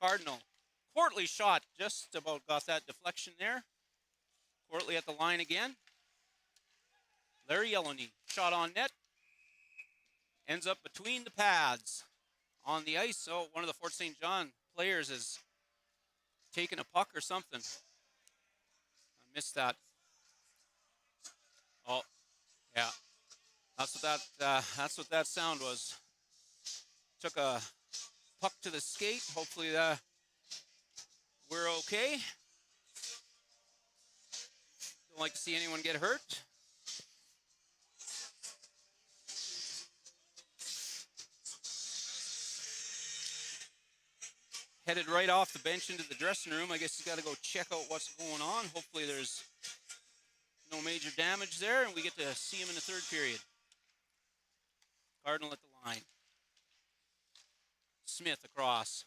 S2: Cardinal. Courtley shot. Just about got that deflection there. Courtley at the line again. Larry Yellowknee. Shot on net. Ends up between the pads on the ice. So one of the Fort St. John players is taking a puck or something. I missed that. Oh, yeah. That's what that sound was. Took a puck to the skate. Hopefully we're okay. Don't like to see anyone get hurt. Headed right off the bench into the dressing room. I guess he's got to go check out what's going on. Hopefully there's no major damage there, and we get to see him in the third period. Cardinal at the line. Smith across.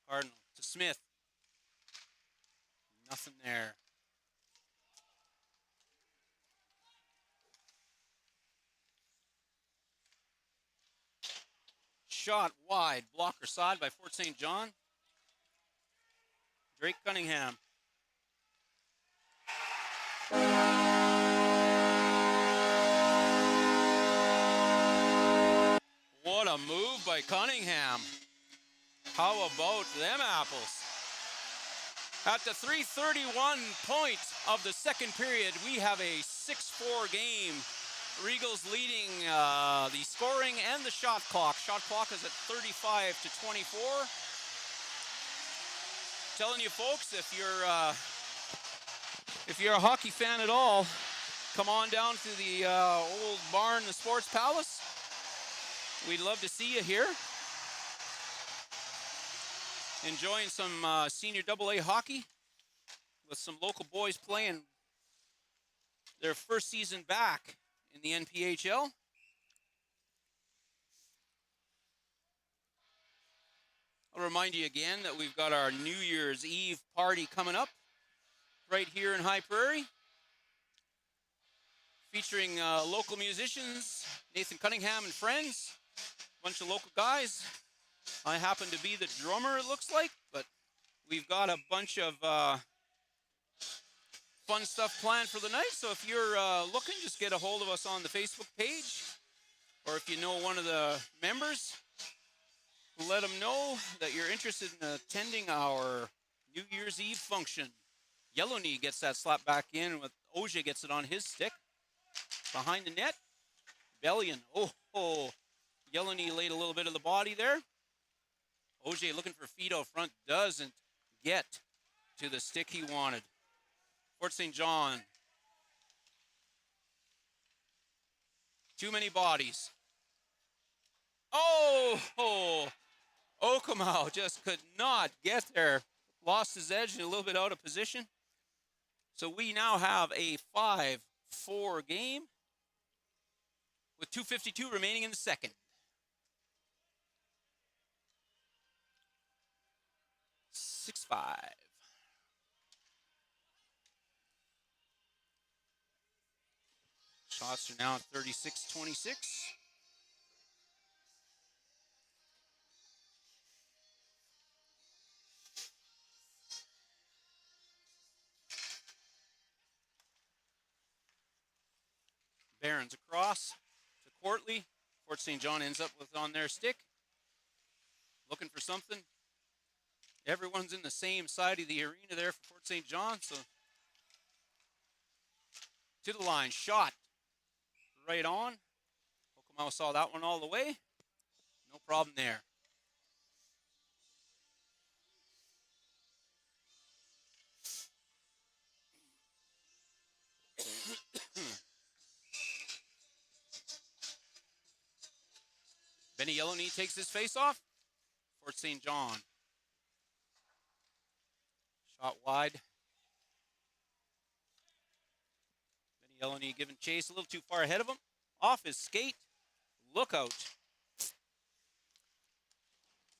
S2: Cardinal to Smith. Nothing there. Shot wide. Blocker side by Fort St. John. Drake Cunningham. What a move by Cunningham. How about them apples? At the 3:31 point of the second period, we have a 6-4 game. Regals leading the scoring and the shot clock. Shot clock is at 35-24. Telling you folks, if you're a hockey fan at all, come on down to the old barn, the Sports Palace. We'd love to see you here. Enjoying some senior AA hockey with some local boys playing their first season back in the NPHL. I'll remind you again that we've got our New Year's Eve party coming up right here in High Prairie, featuring local musicians, Nathan Cunningham and friends, a bunch of local guys. I happen to be the drummer, it looks like, but we've got a bunch of fun stuff planned for the night. So if you're looking, just get a hold of us on the Facebook page, or if you know one of the members, let them know that you're interested in attending our New Year's Eve function. Yellowknee gets that slap back in with Oje gets it on his stick. Behind the net. Bellion. Oh. Yellowknee laid a little bit of the body there. Oje looking for feet out front. Doesn't get to the stick he wanted. Fort St. John. Too many bodies. Oh! Okamau just could not get there. Lost his edge and a little bit out of position. So we now have a 5-4 game with 2:52 remaining in the second. 6-5. Shots are now at 36-26. Barons across to Courtly. Fort St. John ends up with on their stick. Looking for something. Everyone's in the same side of the arena there for Fort St. John. So to the line. Shot right on. Okamau saw that one all the way. No problem there. Benny Yellowknee takes his face off. Fort St. John. Shot wide. Benny Yellowknee giving chase a little too far ahead of him. Off his skate. Look out.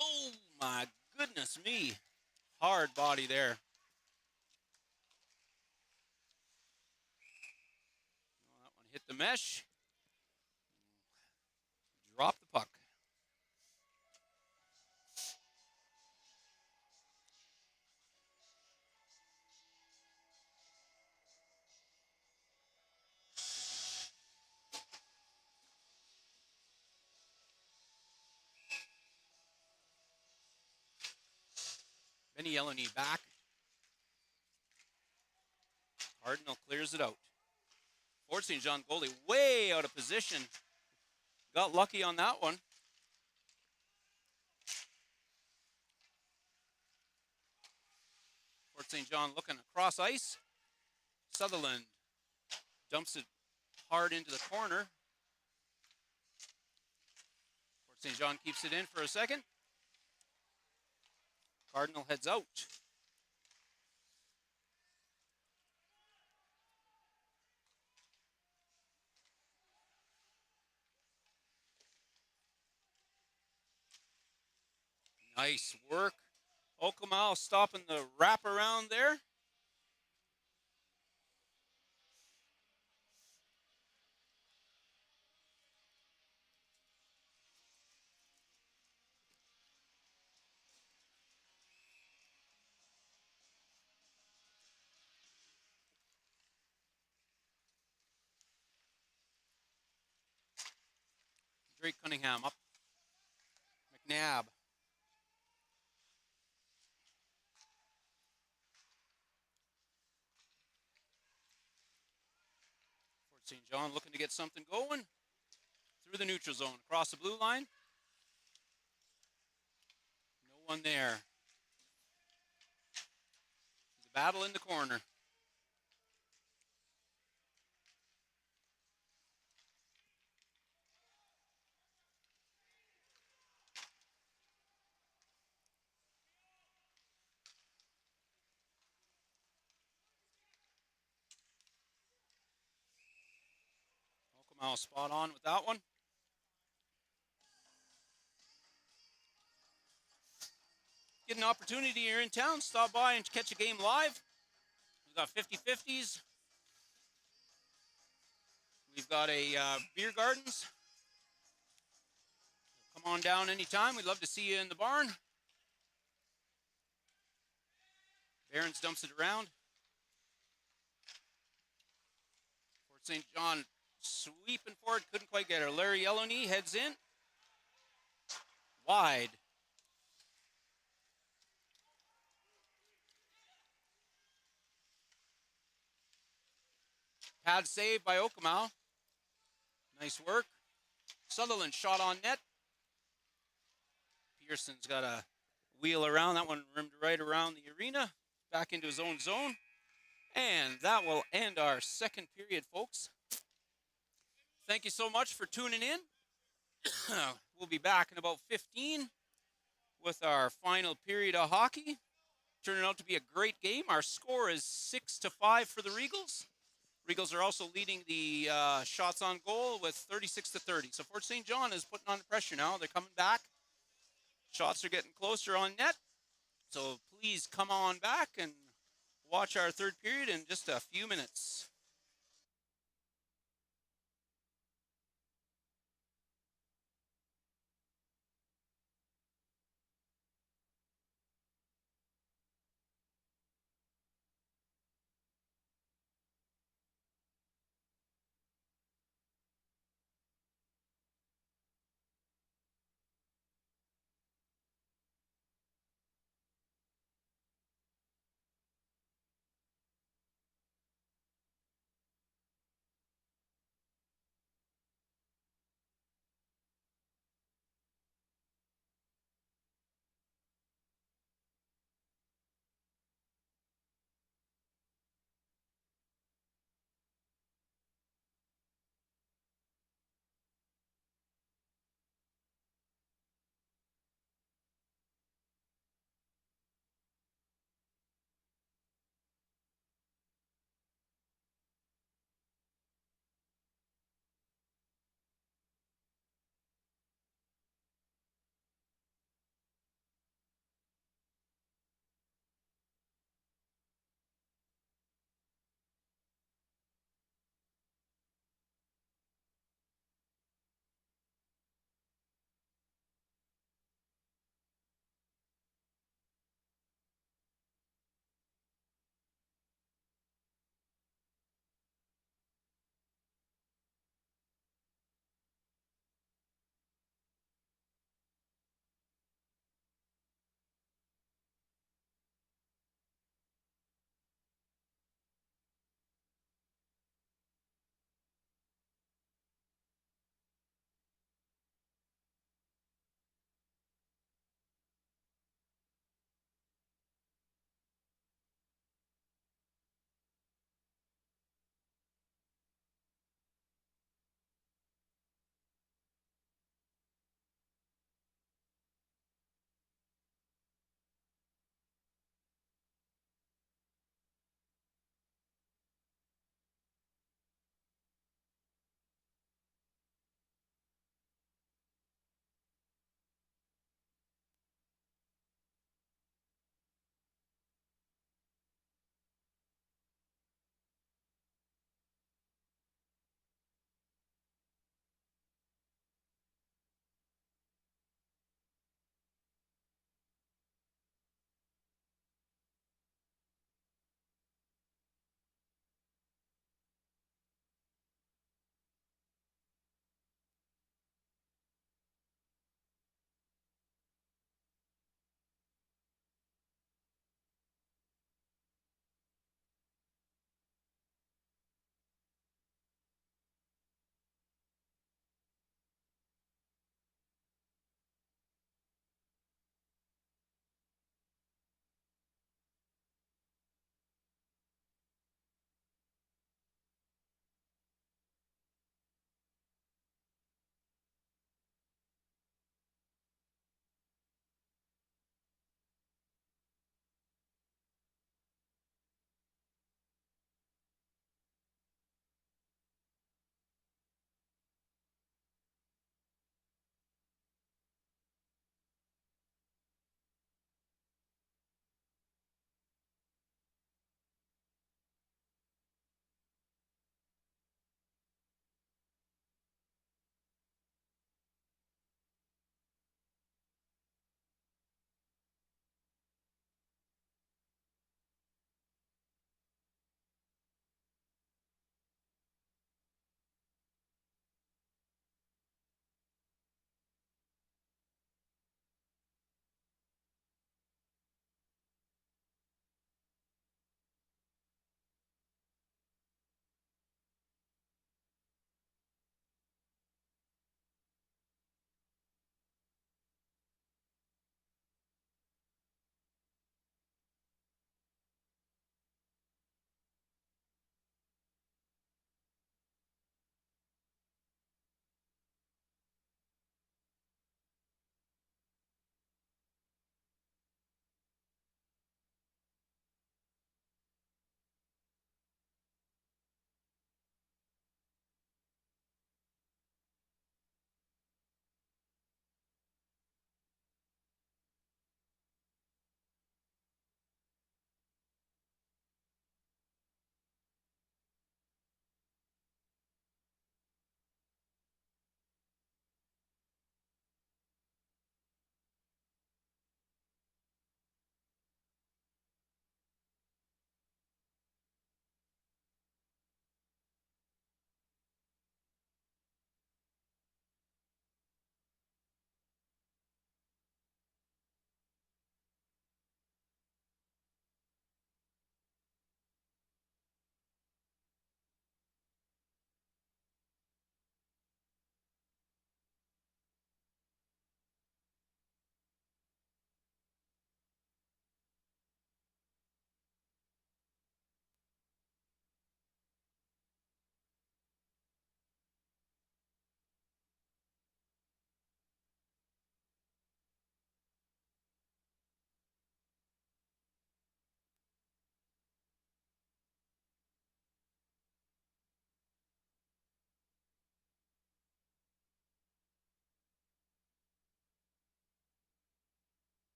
S2: Oh my goodness me. Hard body there. That one hit the mesh. Drop the puck. Benny Yellowknee back. Cardinal clears it out. Fort St. John goalie way out of position. Got lucky on that one. Fort St. John looking across ice. Sutherland dumps it hard into the corner. Fort St. John keeps it in for a second. Cardinal heads out. Nice work. Okamau stopping the wraparound there. Drake Cunningham up. McNabb. Fort St. John looking to get something going. Through the neutral zone. Across the blue line. No one there. The battle in the corner. Okamau spot on with that one. Get an opportunity here in town. Stop by and catch a game live. We've got 50-50s. We've got a beer gardens. Come on down anytime. We'd love to see you in the barn. Barons dumps it around. Fort St. John sweeping forward. Couldn't quite get her. Larry Yellowknee heads in. Wide. Pad save by Okamau. Nice work. Sutherland shot on net. Pearson's got a wheel around. That one rimmed right around the arena. Back into his own zone. And that will end our second period, folks. Thank you so much for tuning in. We'll be back in about 15 with our final period of hockey. Turning out to be a great game. Our score is 6-5 for the Regals. Regals are also leading the shots on goal with 36-30. So Fort St. John is putting on the pressure now. They're coming back. Shots are getting closer on net. So please come on back and watch our third period in just a few minutes.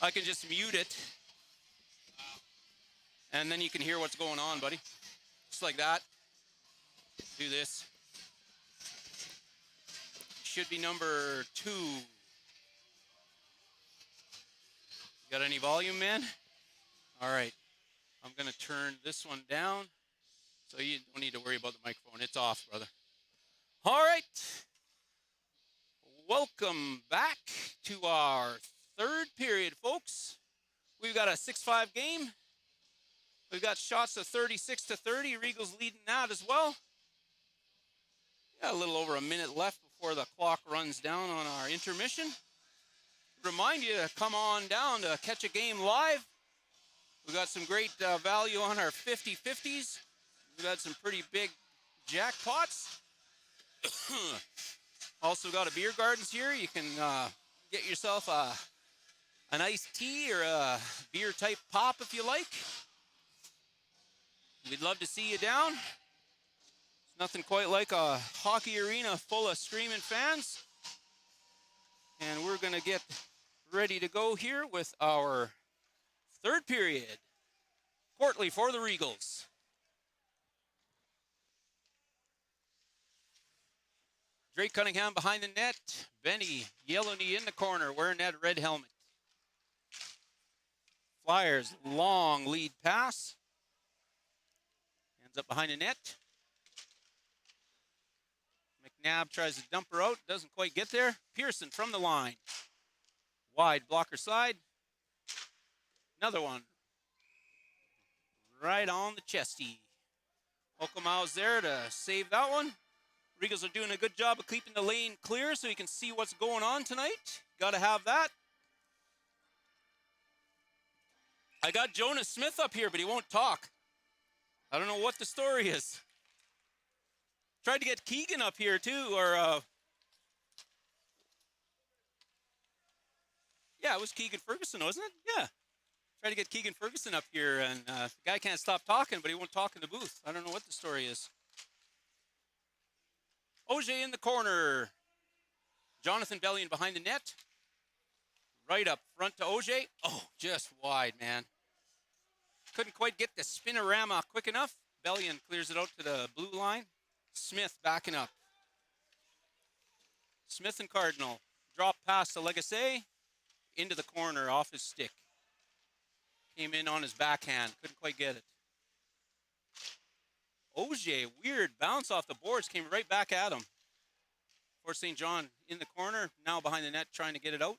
S2: I can just mute it, and then you can hear what's going on, buddy. Just like that. Do this. Should be number 2. Got any volume, man? All right. I'm going to turn this one down, so you don't need to worry about the microphone. It's off, brother. All right. Welcome back to our third period, folks. We've got a 6-5 game. We've got shots of 36-30. Regals leading that as well. Got a little over a minute left before the clock runs down on our intermission. Remind you to come on down to catch a game live. We've got some great value on our 50-50s. We've got some pretty big jackpots. Also got a beer gardens here. You can get yourself an iced tea or a beer type pop if you like. We'd love to see you down. It's nothing quite like a hockey arena full of screaming fans. And we're going to get ready to go here with our third period. Courtley for the Regals. Drake Cunningham behind the net. Benny, yellow knee in the corner, wearing that red helmet. Flyers, long lead pass. Ends up behind the net. McNabb tries to dump her out, doesn't quite get there. Pearson from the line. Wide blocker side. Another one. Right on the chesty. Okamau's there to save that one. Regals are doing a good job of keeping the lane clear so you can see what's going on tonight. Got to have that. I got Jonas Smith up here, but he won't talk. I don't know what the story is. Tried to get Keegan up here too, or yeah, it was Keegan Ferguson, wasn't it? Yeah. Tried to get Keegan Ferguson up here, and the guy can't stop talking, but he won't talk in the booth. I don't know what the story is. Auger in the corner. Jonathan Bellion behind the net. Right up front to Auger. Oh, just wide, man. Couldn't quite get the spinorama quick enough. Bellion clears it out to the blue line. Smith backing up. Smith and Cardinal. Drop pass to Legacy. Into the corner off his stick. Came in on his backhand. Couldn't quite get it. Auger, weird bounce off the boards. Came right back at him. Fort St. John in the corner. Now behind the net trying to get it out.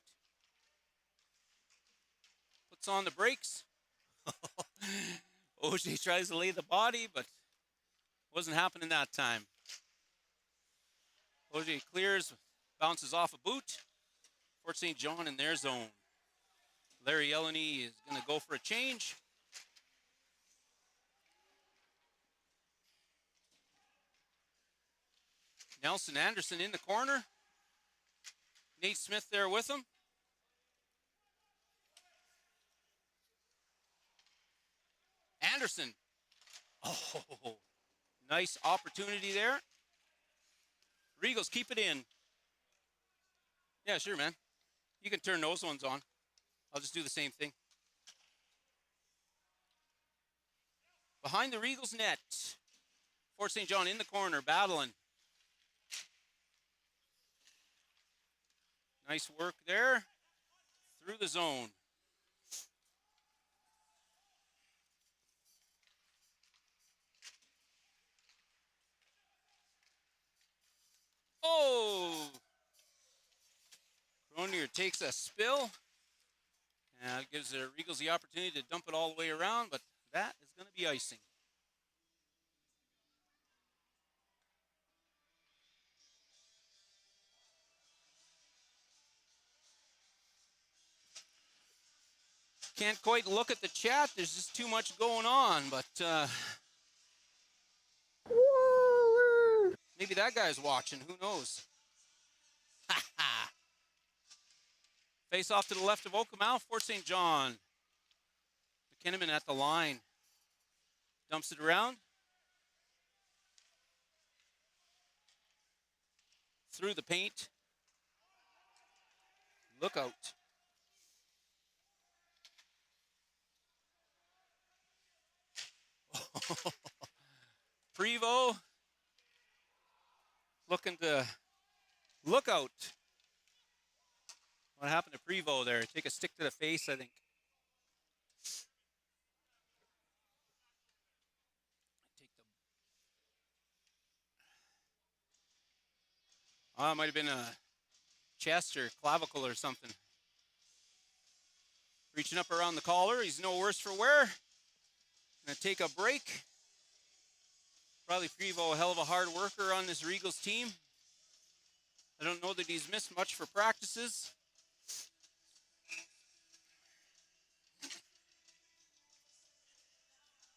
S2: Puts on the brakes. Auger tries to lay the body, but wasn't happening that time. Auger clears, bounces off a boot. Fort St. John in their zone. Larry Yeleny is going to go for a change. Nelson Anderson in the corner. Nate Smith there with him. Anderson. Oh, nice opportunity there. Regals keep it in. Yeah, sure, man. You can turn those ones on. I'll just do the same thing. Behind the Regals net. Fort St. John in the corner, battling. Nice work there. Through the zone. Oh! Cronier takes a spill. And it gives the Regals the opportunity to dump it all the way around, but that is going to be icing. Can't quite look at the chat. There's just too much going on, but maybe that guy's watching. Who knows? Face off to the left of Okamau. Fort St. John. McKinnon at the line. Dumps it around. Through the paint. Look out. Prevo looking to look out. What happened to Prevo there? Take a stick to the face, I think. Take the. Oh, it might have been a chest or clavicle or something. Reaching up around the collar. He's no worse for wear. Gonna take a break. Probably Prevo, a hell of a hard worker on this Regals team. I don't know that he's missed much for practices.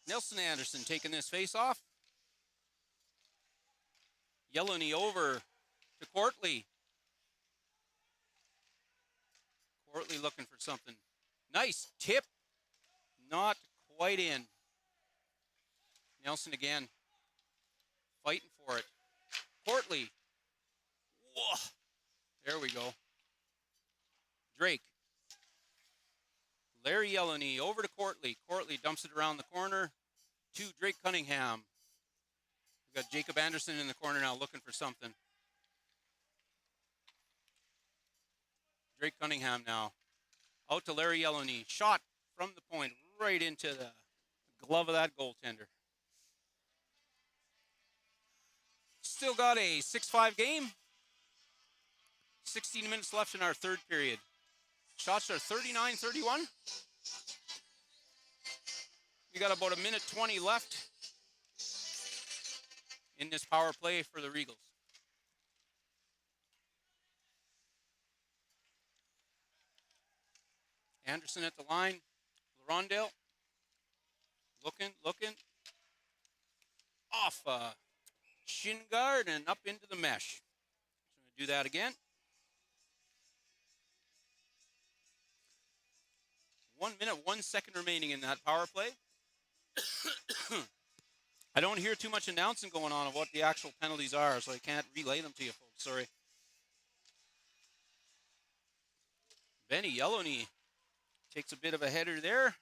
S2: Nelson Anderson taking this face off. Yellow-knee over to Courtley. Courtley looking for something. Nice tip. Not quite in. Nelson again. Fighting for it. Courtley. Whoa. There we go. Drake. Larry Yellow-knee over to Courtley. Courtley dumps it around the corner to Drake Cunningham. We've got Jacob Anderson in the corner now looking for something. Drake Cunningham now. Out to Larry Yellow-knee. Shot from the point right into the glove of that goaltender. Still got a 6-5 game. 16 minutes left in our third period. Shots are 39-31. We got about a minute 20 left in this power play for the Regals. Anderson at the line. Rondell. Looking. Off shin guard and up into the mesh. So I'm going to do that again. 1 minute, 1 second remaining in that power play. I don't hear too much announcing going on of what the actual penalties are, so I can't relay them to you folks. Sorry. Benny Yellow-knee takes a bit of a header there.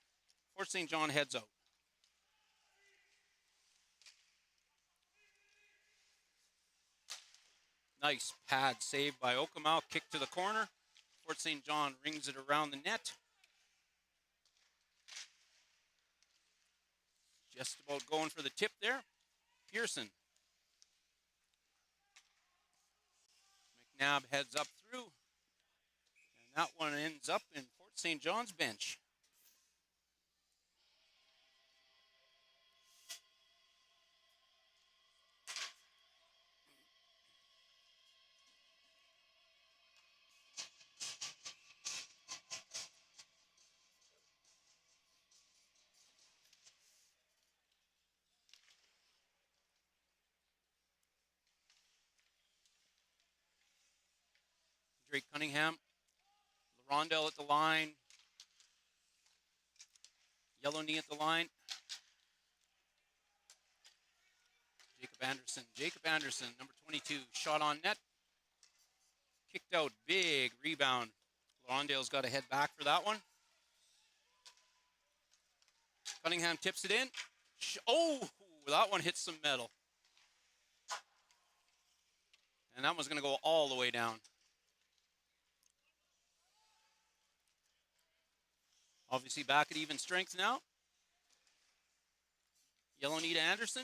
S2: Fort St. John heads out. Nice pad save by Okamau. Kick to the corner. Fort St. John rings it around the net. Just about going for the tip there. Pearson. McNabb heads up through. And that one ends up in Fort St. John's bench. Drake Cunningham. Rondell at the line. Yellow-knee at the line. Jacob Anderson, number 22, shot on net. Kicked out, big rebound. Rondale's got to head back for that one. Cunningham tips it in. Oh, that one hits some metal. And that one's going to go all the way down. Obviously back at even strength now. Yellow-knee to Anderson.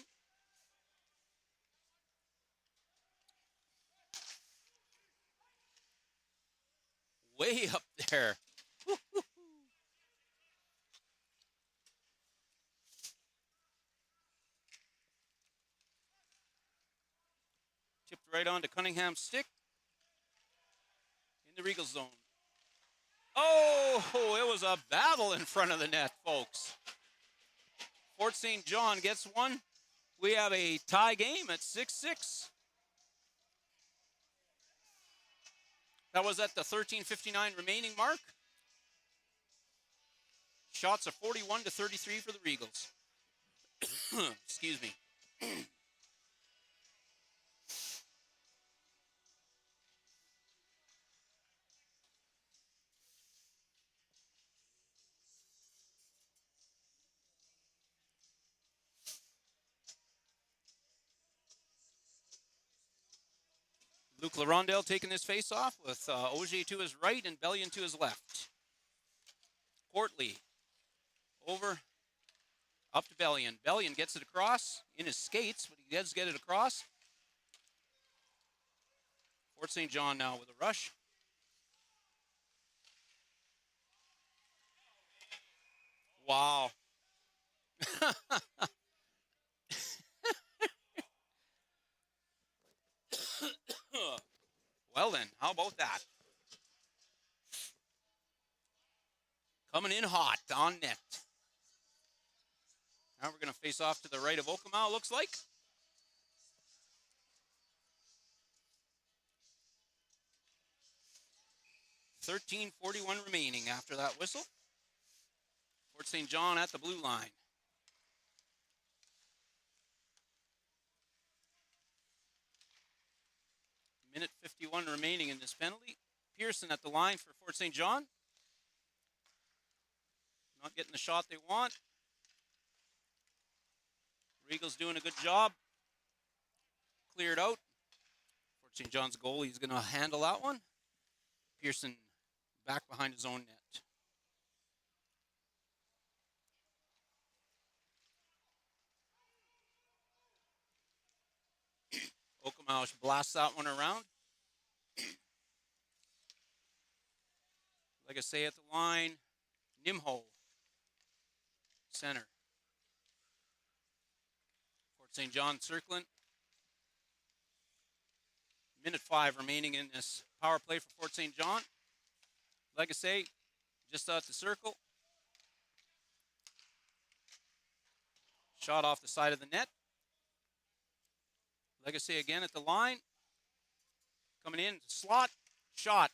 S2: Way up there. Tipped right onto Cunningham's stick. In the Regal zone. Oh, it was a battle in front of the net, folks. Fort St. John gets one. We have a tie game at 6-6. That was at the 13:59 remaining mark. Shots are 41-33 for the Regals. Excuse me. Luke Larondel taking this face off with Auger to his right and Bellion to his left. Courtly over, up to Bellion. Bellion gets it across in his skates, but he does get it across. Fort St. John now with a rush. Wow. Well then, how about that? Coming in hot on net. Now we're going to face off to the right of Okemau, looks like. $13:41 remaining after that whistle. Fort St. John at the blue line. Minute 51 remaining in this penalty. Pearson at the line for Fort St. John. Not getting the shot they want. Regals doing a good job. Cleared out. Fort St. John's goalie is going to handle that one. Pearson back behind his own net. Okemau blasts that one around. Like I say at the line, Nimho, center. Fort St. John circling. Minute 5 remaining in this power play for Fort St. John. Like I say, just out the circle. Shot off the side of the net. Like I say again at the line. Coming in, slot, shot.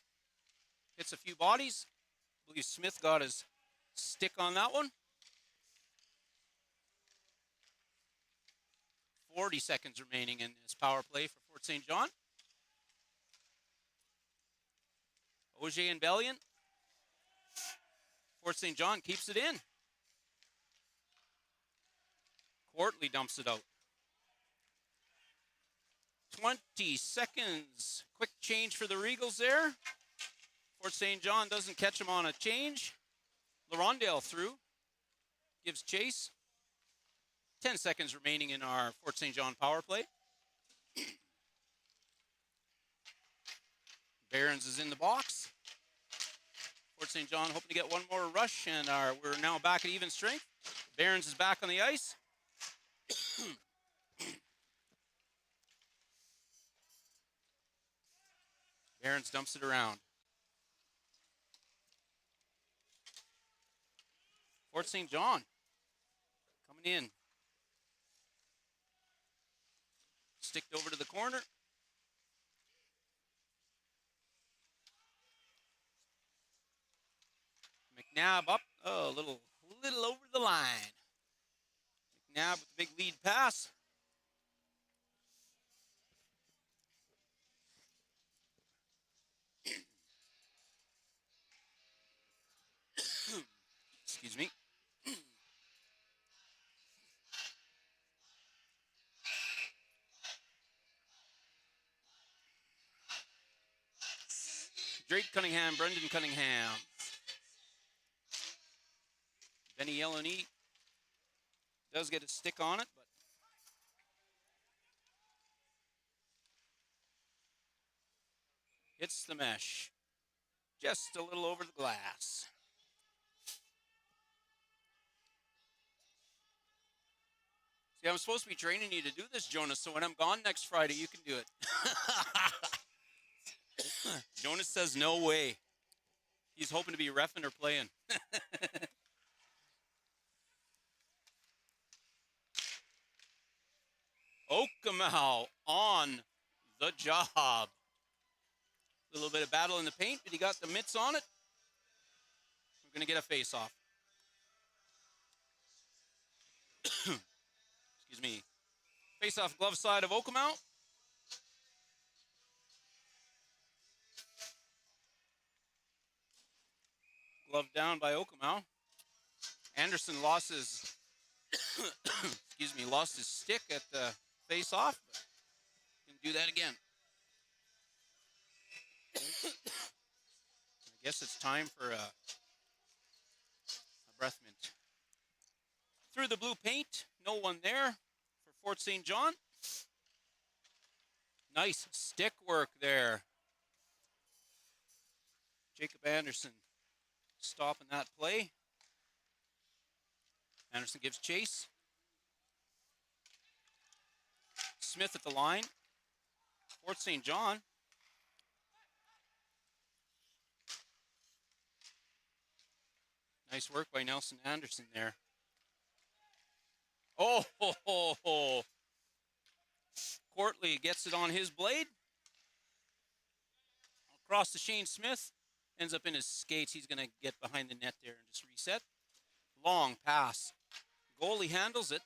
S2: Hits a few bodies. I believe Smith got his stick on that one. 40 seconds remaining in this power play for Fort St. John. Auger and Bellion. Fort St. John keeps it in. Courtly dumps it out. 20 seconds. Quick change for the Regals there. Fort St. John doesn't catch him on a change. Larondale through. Gives chase. 10 seconds remaining in our Fort St. John power play. Barons is in the box. Fort St. John hoping to get one more rush, and we're now back at even strength. Barons is back on the ice. Barons dumps it around. Fort St. John coming in. Sticked over to the corner. McNabb up, a little over the line. McNabb with the big lead pass. Excuse me. Drake Cunningham, Brendan Cunningham. Benny Yellowney does get a stick on it, but hits the mesh. Just a little over the glass. See, I'm supposed to be training you to do this, Jonas, so when I'm gone next Friday, you can do it. Jonas says no way. He's hoping to be reffing or playing. Okemau on the job. A little bit of battle in the paint, but he got the mitts on it. We're going to get a face-off. Excuse me. Face-off glove side of Okemau. Glove down by Okemau. Anderson lost his excuse me, lost his stick at the face-off, but can do that again. guess it's time for a breath mint. Through the blue paint, no one there for Fort St. John. Nice stick work there. Jacob Anderson stopping that play. Anderson gives chase. Smith at the line. Fort St. John. Nice work by Nelson Anderson there. Oh, ho, ho, ho. Courtley gets it on his blade. Across to Shane Smith. Ends up in his skates. He's going to get behind the net there and just reset. Long pass. Goalie handles it.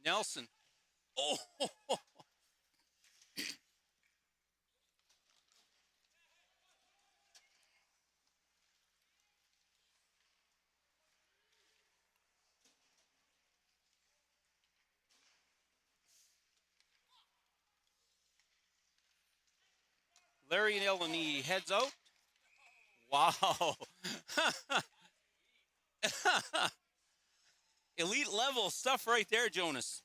S2: Nelson. Oh, ho, ho. Larry Eleni heads out. Wow. Elite level stuff right there, Jonas.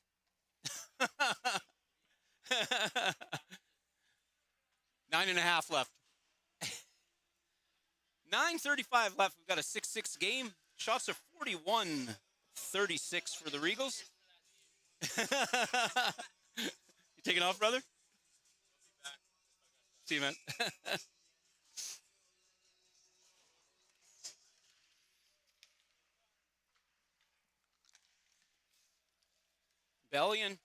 S2: 9.5 left. 9:35 left. We've got a 6-6 game. Shots are 41-36 for the Regals. You taking off, brother? See you, man. Bellion.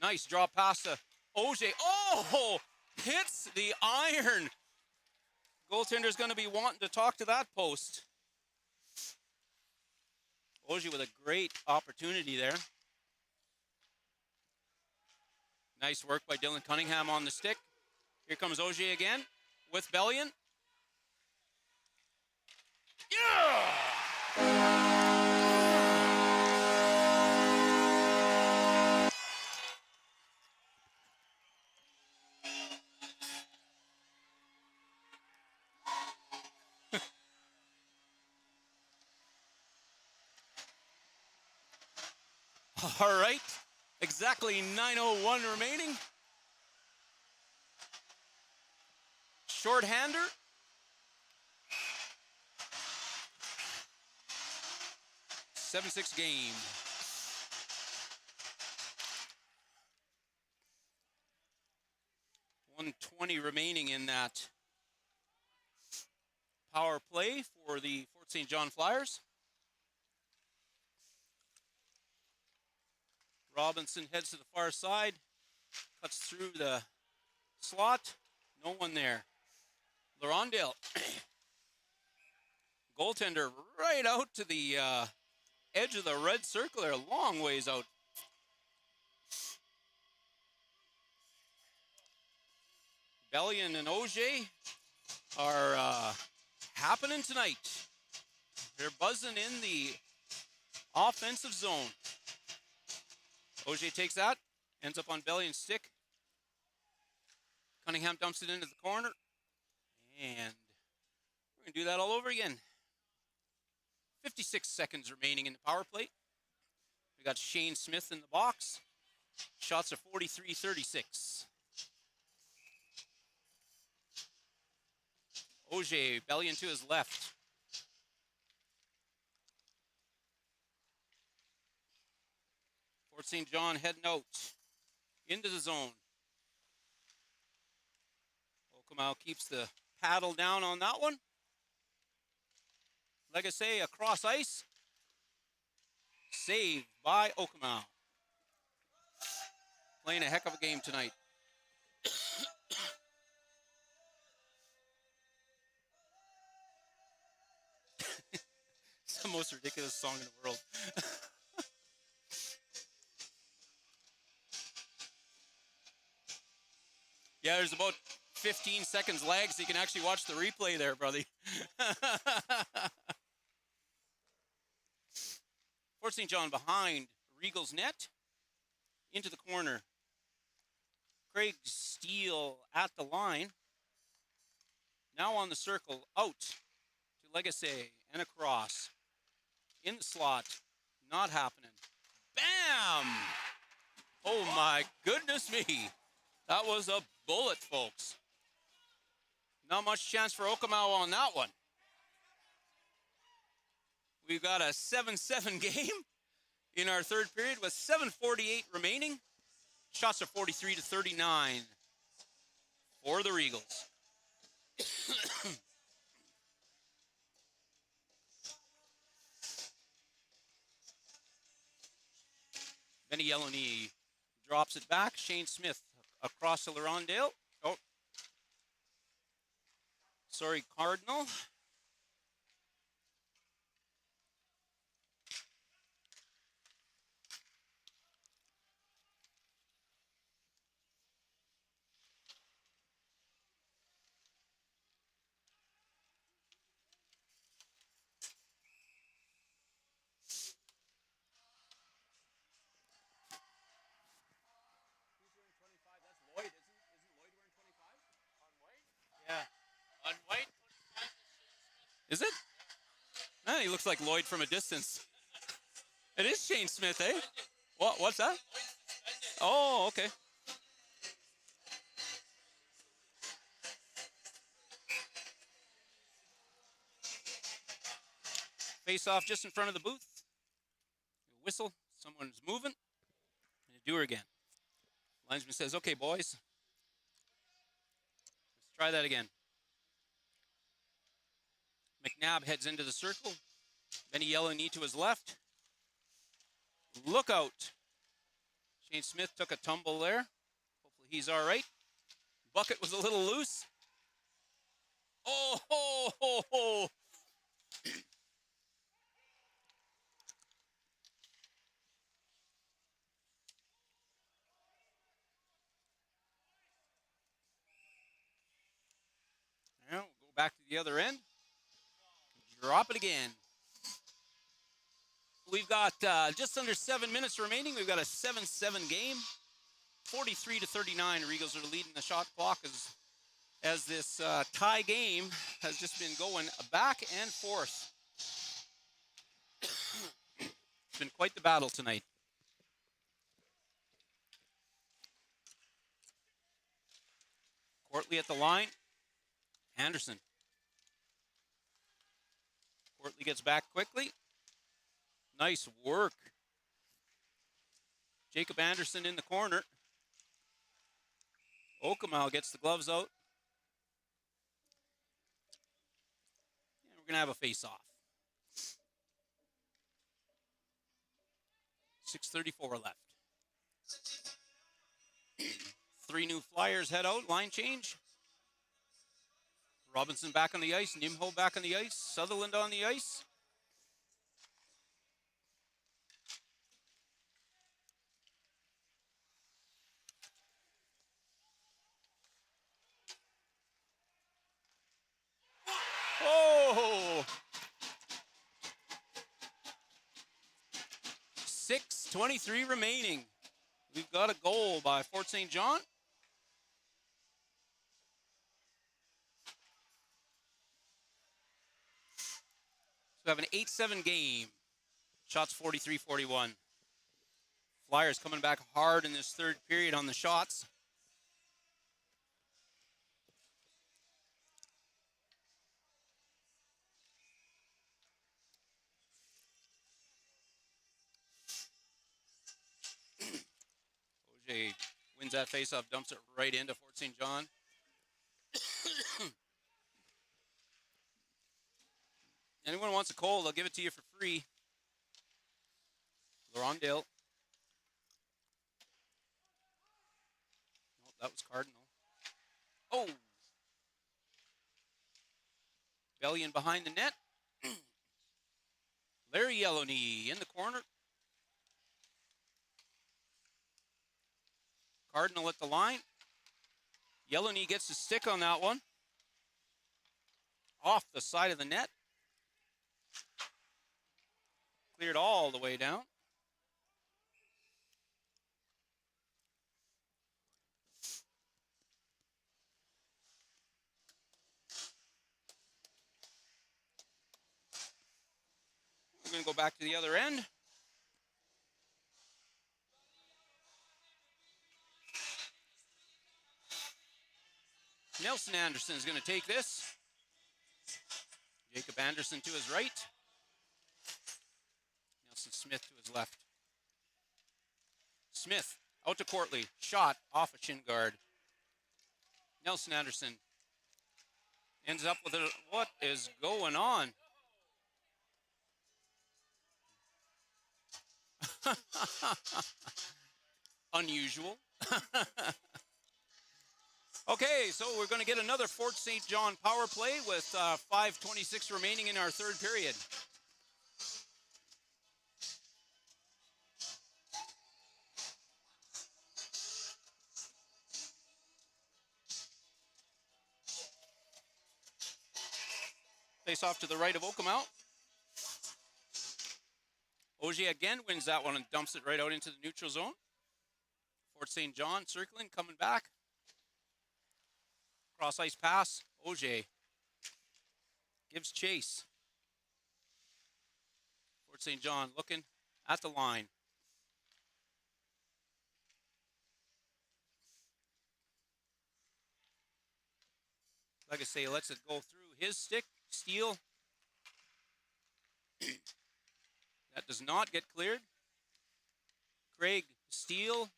S2: Nice draw pass to OJ. Oh, hits the iron. Goaltender's going to be wanting to talk to that post. OJ with a great opportunity there. Nice work by Dylan Cunningham on the stick. Here comes OJ again with Bellion. Yeah! All right, exactly 9:01 remaining. Shorthander. Seven-six game. .120 remaining in that power play for the Fort St. John Flyers. Robinson heads to the far side, cuts through the slot. No one there. Larondale. Goaltender right out to the edge of the red circle there, a long ways out. Bellion and OJ are happening tonight. They're buzzing in the offensive zone. OJ takes that, ends up on Bellion's stick. Cunningham dumps it into the corner. And we're going to do that all over again. 56 seconds remaining in the power play. We got Shane Smith in the box. Shots are 43-36. OJ, Bellion to his left. Fort St. John heading out into the zone. Okamau keeps the paddle down on that one. Like I say, across ice. Saved by Okamau. Playing a heck of a game tonight. It's the most ridiculous song in the world. Yeah, there's about 15 seconds lag, so you can actually watch the replay there, brother. Fort St. John behind Regal's net. Into the corner. Craig Steele at the line. Now on the circle, out to Legacy and across. In the slot, not happening. Bam! Oh my goodness me. That was a bullet, folks. Not much chance for Okinawa on that one. We've got a 7-7 game in our third period with 7:48 remaining. Shots are 43-39 for the Regals. Benny Yellowney drops it back. Shane Smith across to Laurendale. Oh, sorry, Cardinal. Yeah. On white? Is it? No, he looks like Lloyd from a distance. It is Shane Smith, eh? What's that? Oh, okay. Face off just in front of the booth. Whistle. Someone's moving. And do her again. Linesman says, okay, boys. Let's try that again. McNabb heads into the circle. Benny Yellowney to his left. Look out. Shane Smith took a tumble there. Hopefully he's all right. Bucket was a little loose. Oh, ho, ho, ho. Now, go back to the other end. Drop it again. We've got just under 7 minutes remaining. We've got a 7-7 game. 43-39. Regals are leading the shot clock as this tie game has just been going back and forth. It's been quite the battle tonight. Courtley at the line. Anderson. Courtley gets back quickly. Nice work. Jacob Anderson in the corner. Okinawa gets the gloves out. And we're going to have a face-off. 6:34 left. 3 new Flyers head out. Line change. Robinson back on the ice. Nimho back on the ice. Sutherland on the ice. Oh! 6:23 remaining. We've got a goal by Fort St. John. So we have an 8-7 game. Shots 43-41. Flyers coming back hard in this third period on the shots. OJ wins that faceoff, dumps it right into Fort St. John. Anyone wants a coal, they'll give it to you for free. Laurendale. Oh, that was Cardinal. Oh! Bellion behind the net. Larry Yellowney in the corner. Cardinal at the line. Yellowney gets a stick on that one. Off the side of the net. Cleared all the way down. going to go back to the other end. Nelson Anderson is going to take this. Jacob Anderson to his right. Nelson Smith to his left. Smith out to Courtley. Shot off a shin guard. Nelson Anderson ends up with it. What is going on? Unusual. Okay, so we're going to get another Fort St. John power play with 5:26 remaining in our third period. Face off to the right of Okamau. Ogier again wins that one and dumps it right out into the neutral zone. Fort St. John circling, coming back. Cross ice pass. Ogier gives chase. Fort St. John looking at the line. Like I say, lets it go through his stick. Steal. That does not get cleared. Craig Steele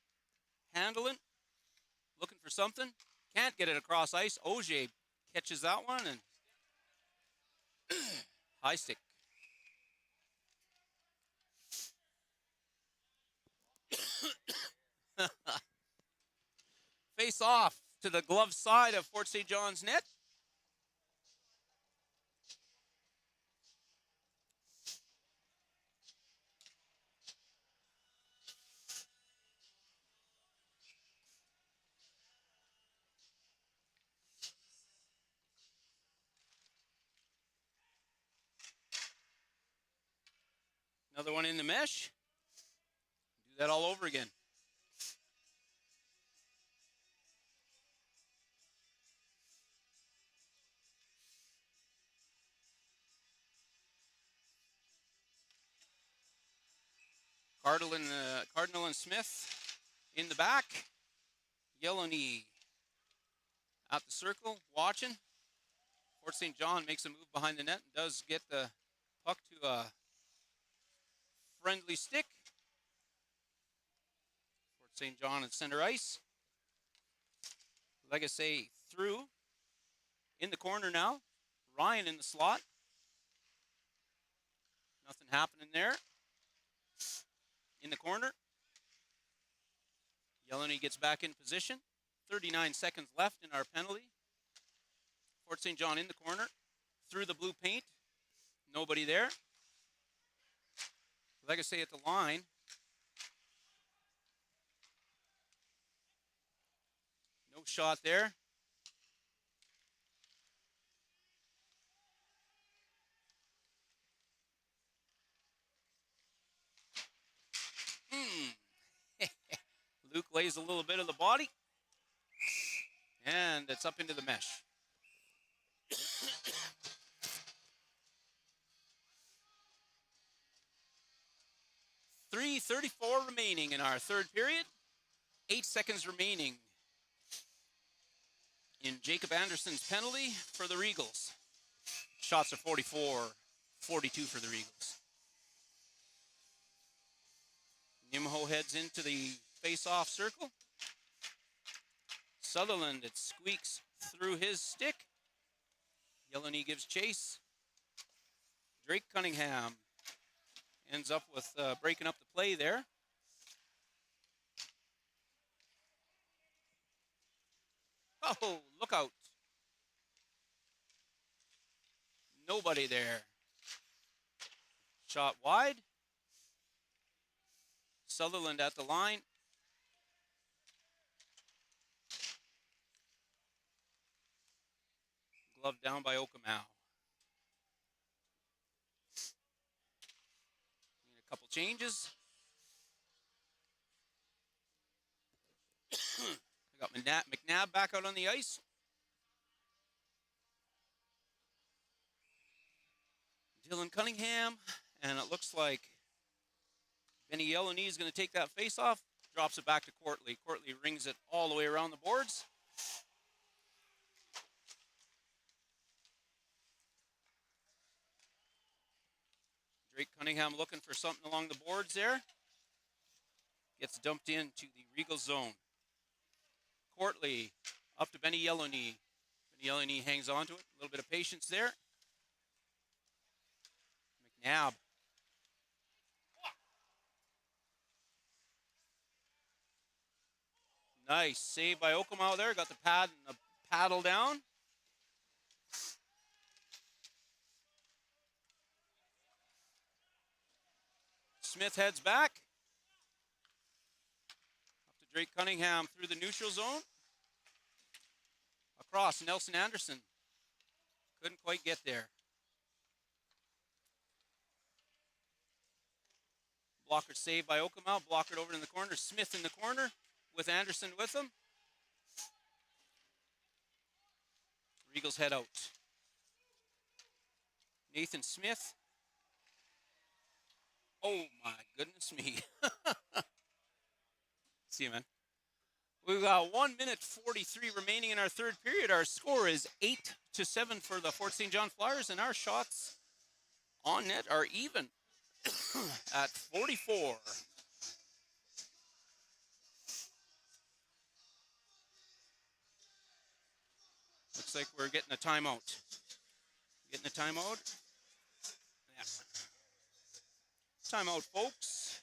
S2: handling. Looking for something. Can't get it across ice. Ogier catches that one and high stick. Face off to the glove side of Fort St. John's net. Another one in the mesh. Do that all over again. Cardinal and Smith in the back. Yellow knee at the circle, watching. Fort St. John makes a move behind the net and does get the puck to a friendly stick. Fort St. John at center ice. Like I say, through in the corner now. Ryan in the slot. Nothing happening there. In the corner. Yellow gets back in position. 39 seconds left in our penalty. Fort St. John in the corner. Through the blue paint. Nobody there. Like I say, at the line. No shot there. Luke lays a little bit of the body. And it's up into the mesh. 3:34 remaining in our third period. 8 seconds remaining in Jacob Anderson's penalty for the Regals. Shots are 44-42 for the Regals. Nimho heads into the face-off circle. Sutherland, it squeaks through his stick. Yellow-knee gives chase. Drake Cunningham ends up with breaking up the play there. Oh, look out. Nobody there. Shot wide. Sutherland at the line. Glove down by Okamau. Need a couple changes. I got McNabb back out on the ice. Dylan Cunningham And it looks like Benny Yellowknee is going to take that face off, drops it back to Courtly. Courtly rings it all the way around the boards. Drake Cunningham looking for something along the boards there. Gets dumped into the Regal zone. Courtly up to Benny Yellowknee. Benny Yellowknee hangs on to it. A little bit of patience there. McNabb. Nice save by Okomow there. Got the pad and the paddle down. Smith heads back. Up to Drake Cunningham through the neutral zone. Across Nelson Anderson. Couldn't quite get there. Blocker saved by Okomow. Blockered over in the corner. Smith in the corner with Anderson with him. Regals head out. Nathan Smith. Oh my goodness me. See you, man. We've got 1 minute 43 remaining in our third period. Our score is 8-7 for the Fort St. John Flyers, and our shots on net are even at 44. Looks like we're getting a timeout. Getting a timeout? Yeah. Timeout, folks.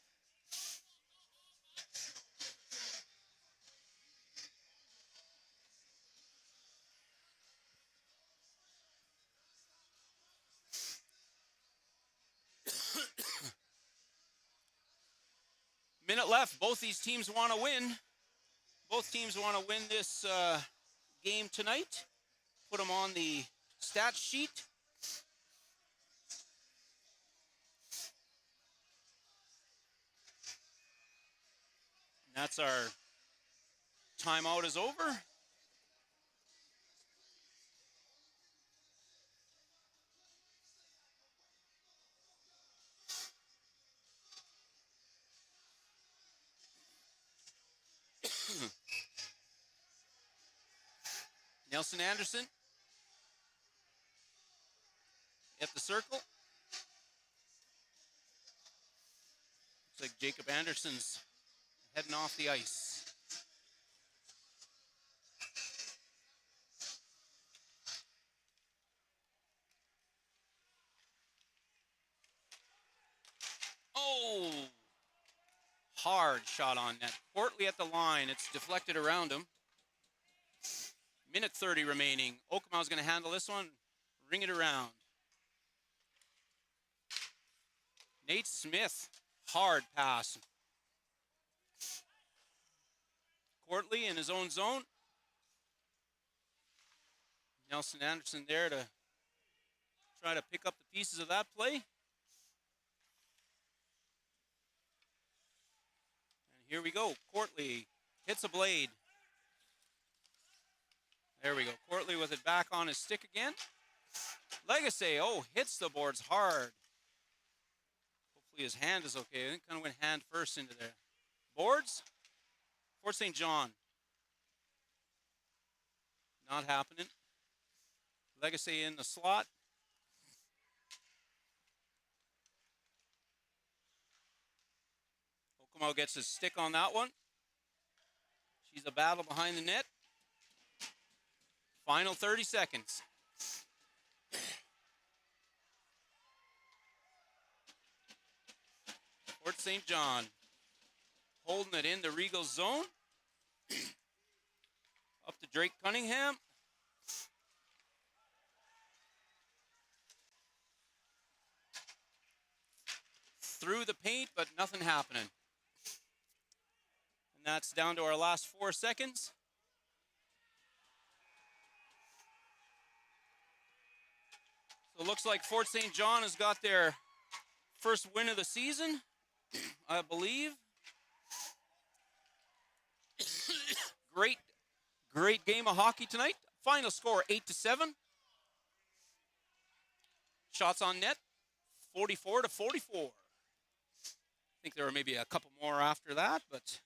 S2: Minute left. Both these teams want to win. Both teams want to win this game tonight. Put them on the stat sheet. And that's our timeout is over. Nelson Anderson at the circle. Looks like Jacob Anderson's heading off the ice. Oh! Hard shot on net. Portley at the line. It's deflected around him. Minute 30 remaining. Okomow's going to handle this one. Ring it around. Nate Smith. Hard pass. Courtly in his own zone. Nelson Anderson there to try to pick up the pieces of that play. And here we go. Courtly hits a blade. There we go. Courtly with it back on his stick again. Legacy, hits the boards hard. Hopefully his hand is okay. I think kind of went hand first into there. Boards. Fort St. John. Not happening. Legacy in the slot. Okomow gets his stick on that one. She's a battle behind the net. Final 30 seconds. Fort St. John holding it in the Regal zone. Up to Drake Cunningham. Through the paint, but nothing happening. And that's down to our last 4 seconds. So it looks like Fort St. John has got their first win of the season, I believe. Great game of hockey tonight. Final score 8-7. Shots on net, 44-44. I think there were maybe a couple more after that, but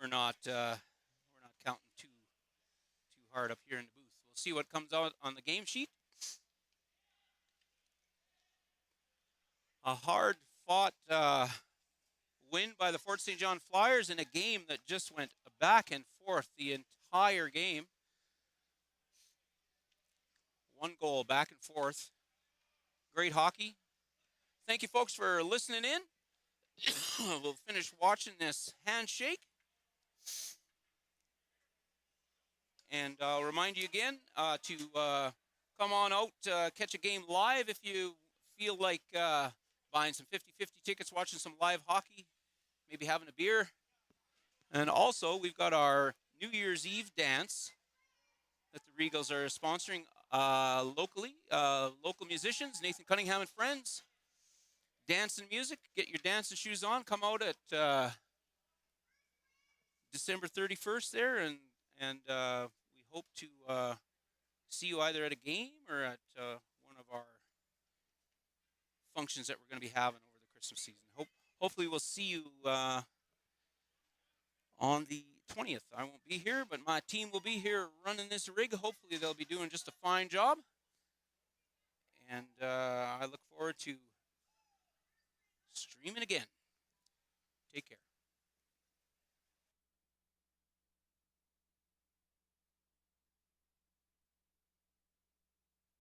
S2: we're not counting too hard up here in the booth. We'll see what comes out on the game sheet. A hard-fought win by the Fort St. John Flyers in a game that just went back and forth the entire game. One goal back and forth. Great hockey. Thank you, folks, for listening in. We'll finish watching this handshake. And I'll remind you again to come on out, catch a game live if you feel like buying some 50-50 tickets, watching some live hockey, maybe having a beer. And also, we've got our New Year's Eve dance that the Regals are sponsoring locally. Local musicians, Nathan Cunningham and friends. Dance and music. Get your dancing shoes on. Come out at December 31st there, and we hope to see you either at a game or at one of our functions that we're going to be having over the Christmas season. Hopefully we'll see you on the 20th. I won't be here, but my team will be here running this rig. Hopefully they'll be doing just a fine job. And I look forward to streaming again. Take care.